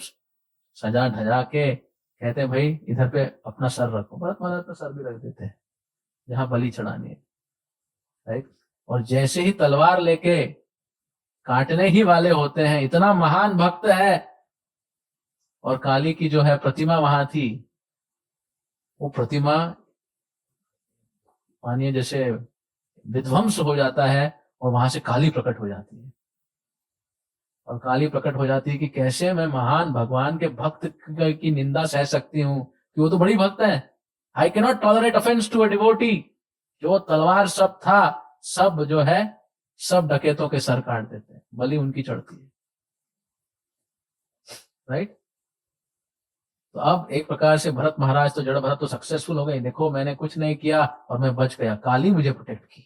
सजा धजा के कहते हैं भाई इधर पे अपना सर रखो। भरत महाराज का सर भी रख देते हैं जहां बलि चढ़ानी है, राइट। और जैसे ही तलवार लेके काटने ही वाले होते हैं, इतना महान भक्त है, और काली की जो है प्रतिमा वहां थी, वो प्रतिमा मानिए जैसे विध्वंस हो जाता है और वहां से काली प्रकट हो जाती है। और काली प्रकट हो जाती है कि कैसे मैं महान भगवान के भक्त की निंदा सह सकती हूँ, कि वो तो बड़ी भक्त है। I can not tolerate offence to a devotee. जो तलवार सब था, सब जो है सब डकैतों के सर काट देते हैं, बलि उनकी चढ़ती है, राइट। तो अब एक प्रकार से भरत महाराज तो जड़ भरत तो सक्सेसफुल हो गए, देखो मैंने कुछ नहीं किया और मैं बच गया, काली मुझे प्रोटेक्ट की।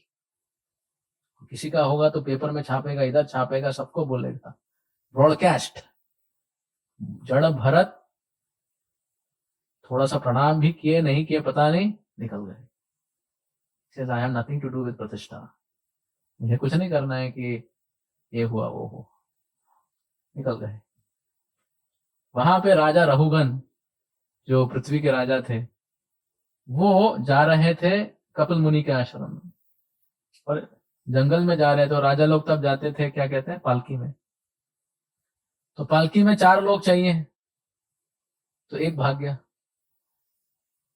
किसी का होगा तो पेपर में छापेगा, इधर छापेगा, सबको बोलेगा, ब्रॉडकास्ट। जड़ भरत थोड़ा सा प्रणाम भी किए नहीं किए पता नहीं, निकल गए। Says, I have nothing to do with प्रतिष्ठा, मुझे कुछ नहीं करना है कि ये हुआ वो हो, निकल गए। वहां पे राजा रहुगन जो पृथ्वी के राजा थे, वो जा रहे थे कपिल मुनि के आश्रम में, और जंगल में जा रहे थे। और राजा लोग तब जाते थे, क्या कहते हैं, पालकी में। तो पालकी में 4 लोग चाहिए, तो एक भाग गया।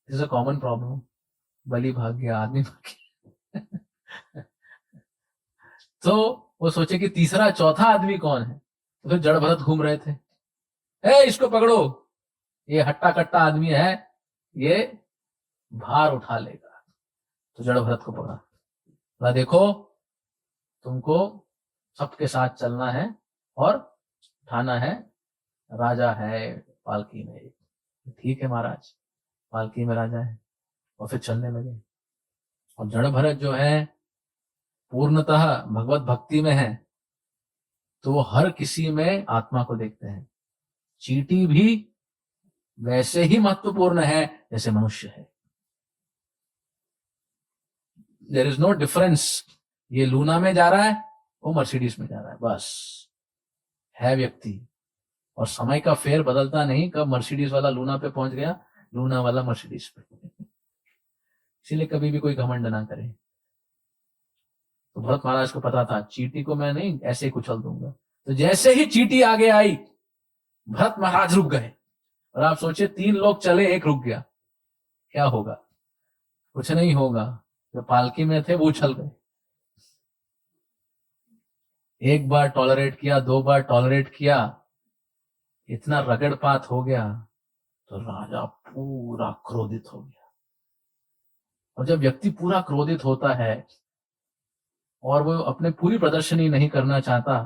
इज अ कॉमन प्रॉब्लम, बलि भाग गया, आदमी भाग गया। तो वो सोचे कि तीसरा चौथा आदमी कौन है। तो फिर जड़ भरत घूम रहे थे, इसको पकड़ो, ये हट्टा कट्टा आदमी है, ये भार उठा लेगा। तो जड़ भरत को पकड़ा, बोला देखो तुमको सबके साथ चलना है और उठाना है, राजा है पालकी में। ठीक है महाराज, पालकी में राजा है। और फिर चलने लगे। और जड़ भरत जो है पूर्णतः भगवत भक्ति में है, तो वो हर किसी में आत्मा को देखते हैं। चींटी भी वैसे ही महत्वपूर्ण है जैसे मनुष्य है। देयर इज नो डिफरेंस, ये लूना में जा रहा है, वो मर्सिडीज में जा रहा है, बस है व्यक्ति। और समय का फेर बदलता नहीं, कब मर्सिडीज वाला लूना पे पहुंच गया, लूना वाला मर्सिडीज पे। इसीलिए कभी भी कोई घमंड ना करे। तो भरत महाराज को पता था चींटी को मैं नहीं ऐसे ही कुचल दूंगा। तो जैसे ही चींटी आगे आई, भरत महाराज रुक गए। और आप सोचिए 3 लोग चले, एक रुक गया, क्या होगा? कुछ नहीं होगा। जो पालकी में थे वो उछल गए। एक बार टॉलरेट किया, 2 बार टॉलरेट किया, इतना रगड़पात हो गया तो राजा पूरा क्रोधित हो गया। और जब व्यक्ति पूरा क्रोधित होता है और वो अपने पूरी प्रदर्शनी नहीं करना चाहता,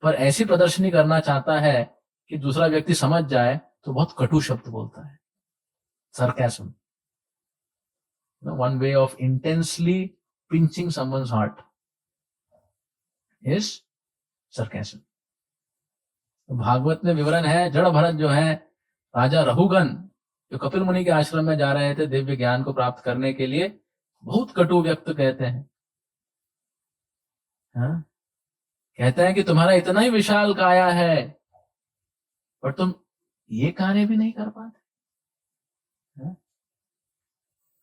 पर ऐसी प्रदर्शनी करना चाहता है कि दूसरा व्यक्ति समझ जाए, तो बहुत कटु शब्द बोलता है, sarcasm. One way of intensely pinching someone's heart is sarcasm. Bhagavat में विवरण है, जड़ भरत जो है राजा रहुगन, जो कपिल मुनि के आश्रम में जा रहे थे दिव्य ज्ञान को प्राप्त करने के लिए, बहुत कटु व्यक्त कहते हैं। हाँ? कहते हैं कि तुम्हारा इतना ही विशाल काया है पर तुम ये कार्य भी नहीं कर पाते। हाँ?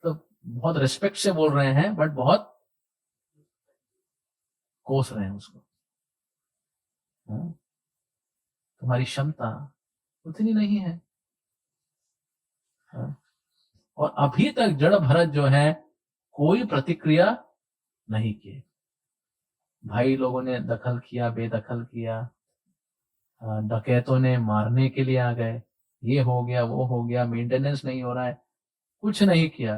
तो बहुत रिस्पेक्ट से बोल रहे हैं, बट बहुत कोस रहे हैं उसको। हाँ? तुम्हारी क्षमता उतनी नहीं है। हाँ? और अभी तक जड़ भरत जो है कोई प्रतिक्रिया नहीं की। भाई लोगों ने दखल किया, बेदखल किया, डकैतों ने मारने के लिए आ गए, ये हो गया वो हो गया, मेंटेनेंस नहीं हो रहा है, कुछ नहीं किया।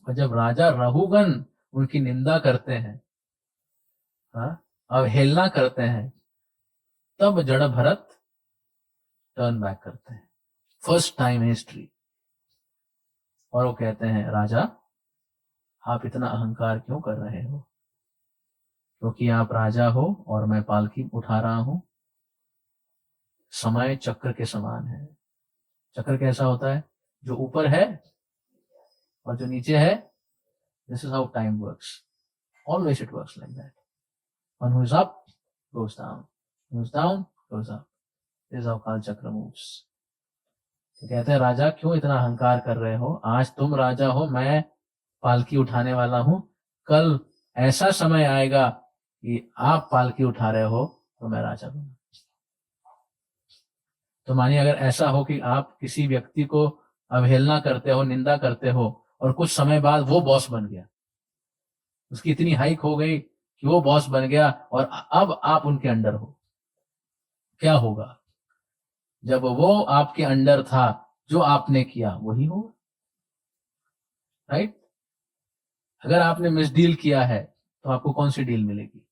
और जब राजा रहुगन उनकी निंदा करते हैं, अवहेलना करते हैं, तब जड़ भरत टर्न बैक करते हैं, फर्स्ट टाइम हिस्ट्री। और वो कहते हैं, राजा आप इतना अहंकार क्यों कर रहे हो? क्योंकि आप राजा हो और मैं पालकी उठा रहा हूं। समय चक्र के समान है। चक्र कैसा होता है? जो ऊपर है और जो नीचे है। This is how time works. Always it works like that. One who is up goes down, who is down goes up. This is how काल चक्र moves. तो कहते हैं, राजा क्यों इतना अहंकार कर रहे हो? आज तुम राजा हो, मैं पालकी उठाने वाला हूं। कल ऐसा समय आएगा कि आप पालकी उठा रहे हो तो मैं राजा हूं। तो मानिए अगर ऐसा हो कि आप किसी व्यक्ति को अवहेलना करते हो, निंदा करते हो, और कुछ समय बाद वो बॉस बन गया, उसकी इतनी हाइक हो गई कि वो बॉस बन गया और अब आप उनके अंडर हो, क्या होगा? जब वो आपके अंडर था, जो आपने किया वही होगा, राइट? अगर आपने मिसडील किया है तो आपको कौन सी डील मिलेगी?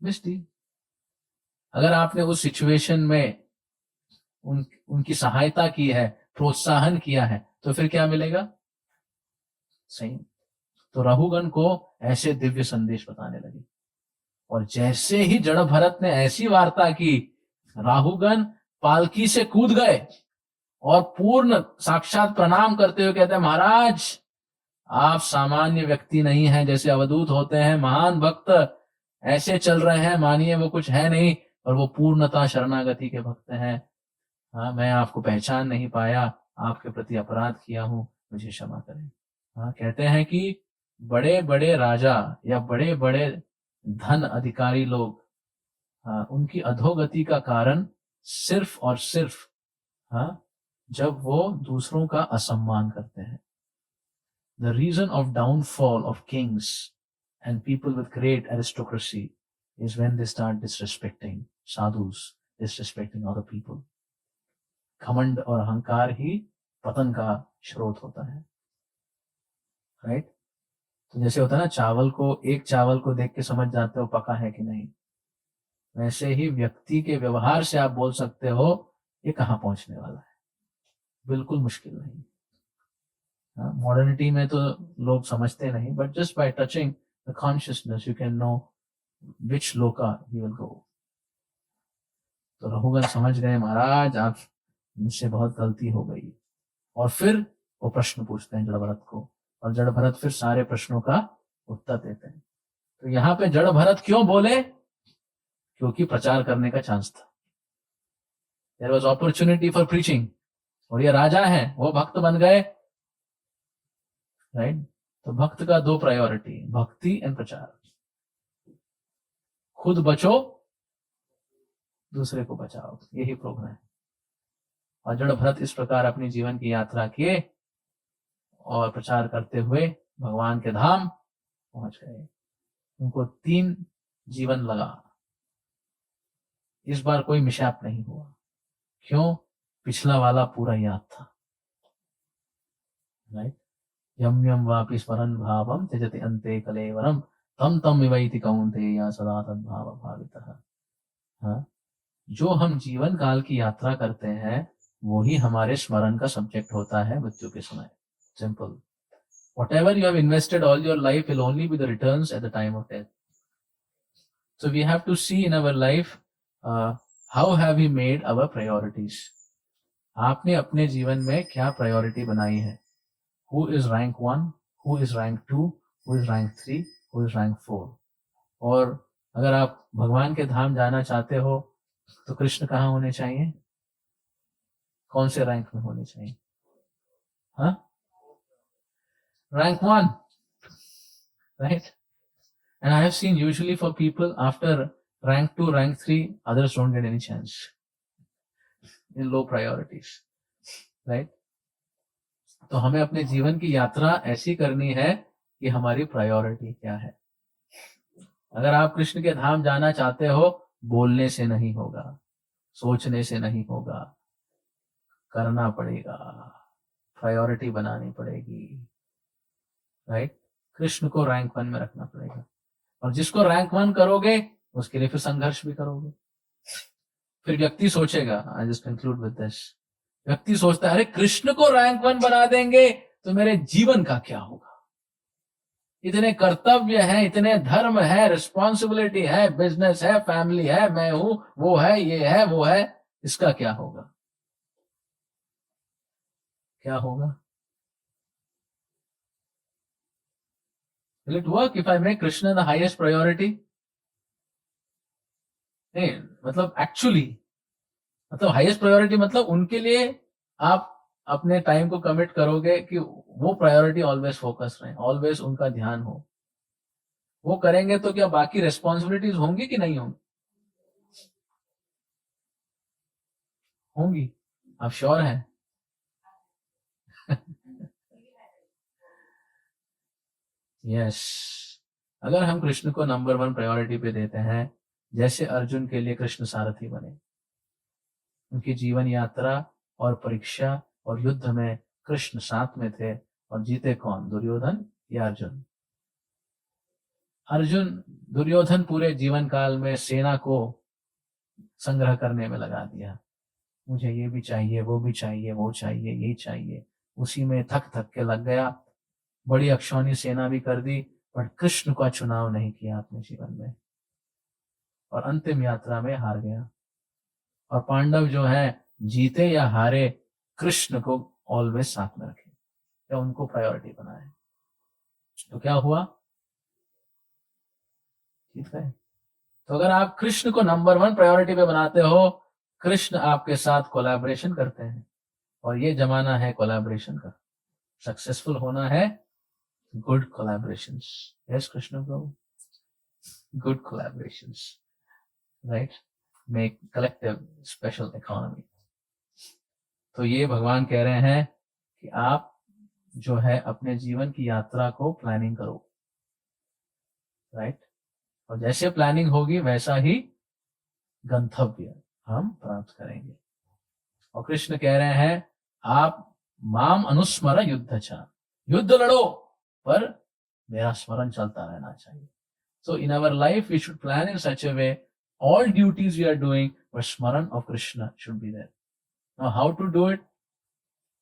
मिसडील। अगर आपने उस सिचुएशन में उनकी सहायता की है, प्रोत्साहन किया है, तो फिर क्या मिलेगा? सही। तो राहुगण को ऐसे दिव्य संदेश बताने लगे। और जैसे ही जड़ भरत ने ऐसी वार्ता की, राहुगण पालकी से कूद गए और पूर्ण साक्षात प्रणाम करते हुए कहते हैं, महाराज आप सामान्य व्यक्ति नहीं हैं, जैसे अवधूत होते हैं, महान भक्त ऐसे चल रहे हैं, मानिए वो कुछ है नहीं, और वो पूर्णता शरणागति के भक्त हैं। हाँ, मैं आपको पहचान नहीं पाया, आपके प्रति अपराध किया हूं, मुझे क्षमा करें। हाँ, कहते हैं कि बड़े बड़े राजा या बड़े बड़े धन अधिकारी लोग, हाँ, उनकी अधोगति का कारण सिर्फ और सिर्फ, हाँ, जब वो दूसरों का असम्मान करते हैं। The reason of downfall of kings and people with great aristocracy is when they start disrespecting sadhus, disrespecting other people. घमंड और अहंकार ही पतन का स्रोत होता है, राइट? तो जैसे होता है ना, चावल को, एक चावल को देख के समझ जाते हो पका है कि नहीं, वैसे ही व्यक्ति के व्यवहार से आप बोल सकते हो ये कहाँ पहुंचने वाला है। बिल्कुल मुश्किल नहीं। मॉडर्निटी में तो लोग समझते नहीं, but just by touching the consciousness you can know which लोका ही विल गो। तो रघुगण समझ गए, महाराज आप मुझसे बहुत गलती हो गई। और फिर वो प्रश्न पूछते हैं जड़ भरत को, और जड़ भरत फिर सारे प्रश्नों का उत्तर देते हैं। तो यहाँ पे जड़ भरत क्यों बोले? क्योंकि प्रचार करने का चांस था। There was opportunity for preaching. और ये राजा हैं, वो भक्त बन गए, राइट? तो भक्त का दो प्रायोरिटी, भक्ति एंड प्रचार। खुद बचो, दूसरे को बचाओ, यही प्रोग्राम है। और जड़ भरत इस प्रकार अपनी जीवन की यात्रा किए और प्रचार करते हुए भगवान के धाम पहुंच गए। उनको 3 जीवन लगा। इस बार कोई मिशैप नहीं हुआ। क्यों? पिछला वाला पूरा याद था, राइट? यम यम वापि स्मरन् भावम त्यजति अन्ते कलेवरम तम तम विवैति कौन्तेय सदा तद्भाव भावितः। हाँ, जो हम जीवन काल की यात्रा करते हैं वो ही हमारे स्मरण का सब्जेक्ट होता है मृत्यु के समय। Simple. Whatever you have invested all your life will only be the returns at the time of death. So we have to see in our life how have we made our priorities. आपने अपने जीवन में क्या priority बनाई है? Who is rank 1, who is rank 2, who is rank 3, who is rank 4. और अगर आप भगवान के धाम जाना चाहते हो तो कृष्ण कहाँ होने चाहिए? कौन से रैंक में होने चाहिए? हाँ, rank 1, right? And I have seen usually for people after rank 2, rank 3, others don't get any chance in low priorities, right? तो हमें अपने जीवन की यात्रा ऐसी करनी है कि हमारी प्रायोरिटी क्या है। अगर आप कृष्ण के धाम जाना चाहते हो, बोलने से नहीं होगा, सोचने से नहीं होगा, करना पड़ेगा, प्रायोरिटी बनानी पड़ेगी, राइट? कृष्ण को रैंक 1 में रखना पड़ेगा। और जिसको रैंक 1 करोगे उसके लिए फिर संघर्ष भी करोगे। फिर व्यक्ति सोचेगा, I just conclude with this, व्यक्ति सोचता है अरे कृष्ण को रैंक 1 बना देंगे तो मेरे जीवन का क्या होगा, इतने कर्तव्य हैं, इतने धर्म है, रिस्पॉन्सिबिलिटी है, बिजनेस है, फैमिली है, मैं हूं, वो है, ये है, वो है, इसका क्या होगा, क्या होगा? Will it work if I make Krishna the highest priority? नहीं, मतलब एक्चुअली, मतलब हाईएस्ट प्रायोरिटी मतलब उनके लिए आप अपने टाइम को कमिट करोगे कि वो प्रायोरिटी ऑलवेज फोकस रहे, ऑलवेज उनका ध्यान हो। वो करेंगे तो क्या बाकी रेस्पॉन्सिबिलिटीज होंगी कि नहीं होंगी? होंगी, आप श्योर हैं? यस, अगर हम कृष्ण को नंबर 1 प्रायोरिटी पे देते हैं, जैसे अर्जुन के लिए कृष्ण सारथी बने, उनकी जीवन यात्रा और परीक्षा और युद्ध में कृष्ण साथ में थे, और जीते कौन, दुर्योधन या अर्जुन? अर्जुन, दुर्योधन पूरे जीवन काल में सेना को संग्रह करने में लगा दिया, मुझे ये भी चाहिए, वो भी चाहिए, वो चाहिए, ये चाहिए, उसी में थक थक के लग गया, बड़ी अक्षौनी सेना भी कर दी, पर कृष्ण का चुनाव नहीं किया अपने जीवन में, और अंतिम यात्रा में हार गया। और पांडव जो है, जीते या हारे, कृष्ण को ऑलवेज साथ में रखे, या उनको प्रायोरिटी बनाए। तो क्या हुआ? जीत गए। तो अगर आप कृष्ण को नंबर 1 प्रायोरिटी पे बनाते हो, कृष्ण आपके साथ कोलैबोरेशन करते हैं, और ये जमाना है कोलैबोरेशन का। सक्सेसफुल होना है, good collaborations. Yes Krishna Prabhu, good collaborations, right, make collective special economy. तो ये भगवान कह रहे हैं कि आप जो है अपने जीवन की यात्रा को प्लानिंग करो, राइट, और जैसे प्लानिंग होगी वैसा ही गंतव्य हम प्राप्त करेंगे। और कृष्ण कह रहे हैं आप माम अनुस्मर युद्धचा, युद्ध लड़ो पर मेरा स्मरण चलता रहना चाहिए। So in our life we should plan in such a way, all duties we are doing, but smaran of Krishna should be there. Now how to do it?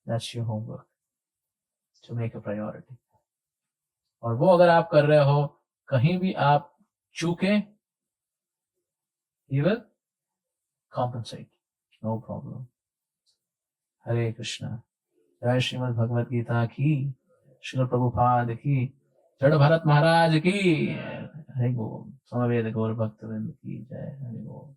That's your homework, to make a priority. और वो अगर आप कर रहे हो, कहीं भी आप चूके, he will compensate, no problem. हरे कृष्णा। जय श्रीमद् भगवत गीता की, श्रील प्रभुपाद की, जड़ भरत महाराज की, हरे बोल। समवेद गौर भक्त वृंद की जय, हरे बोल।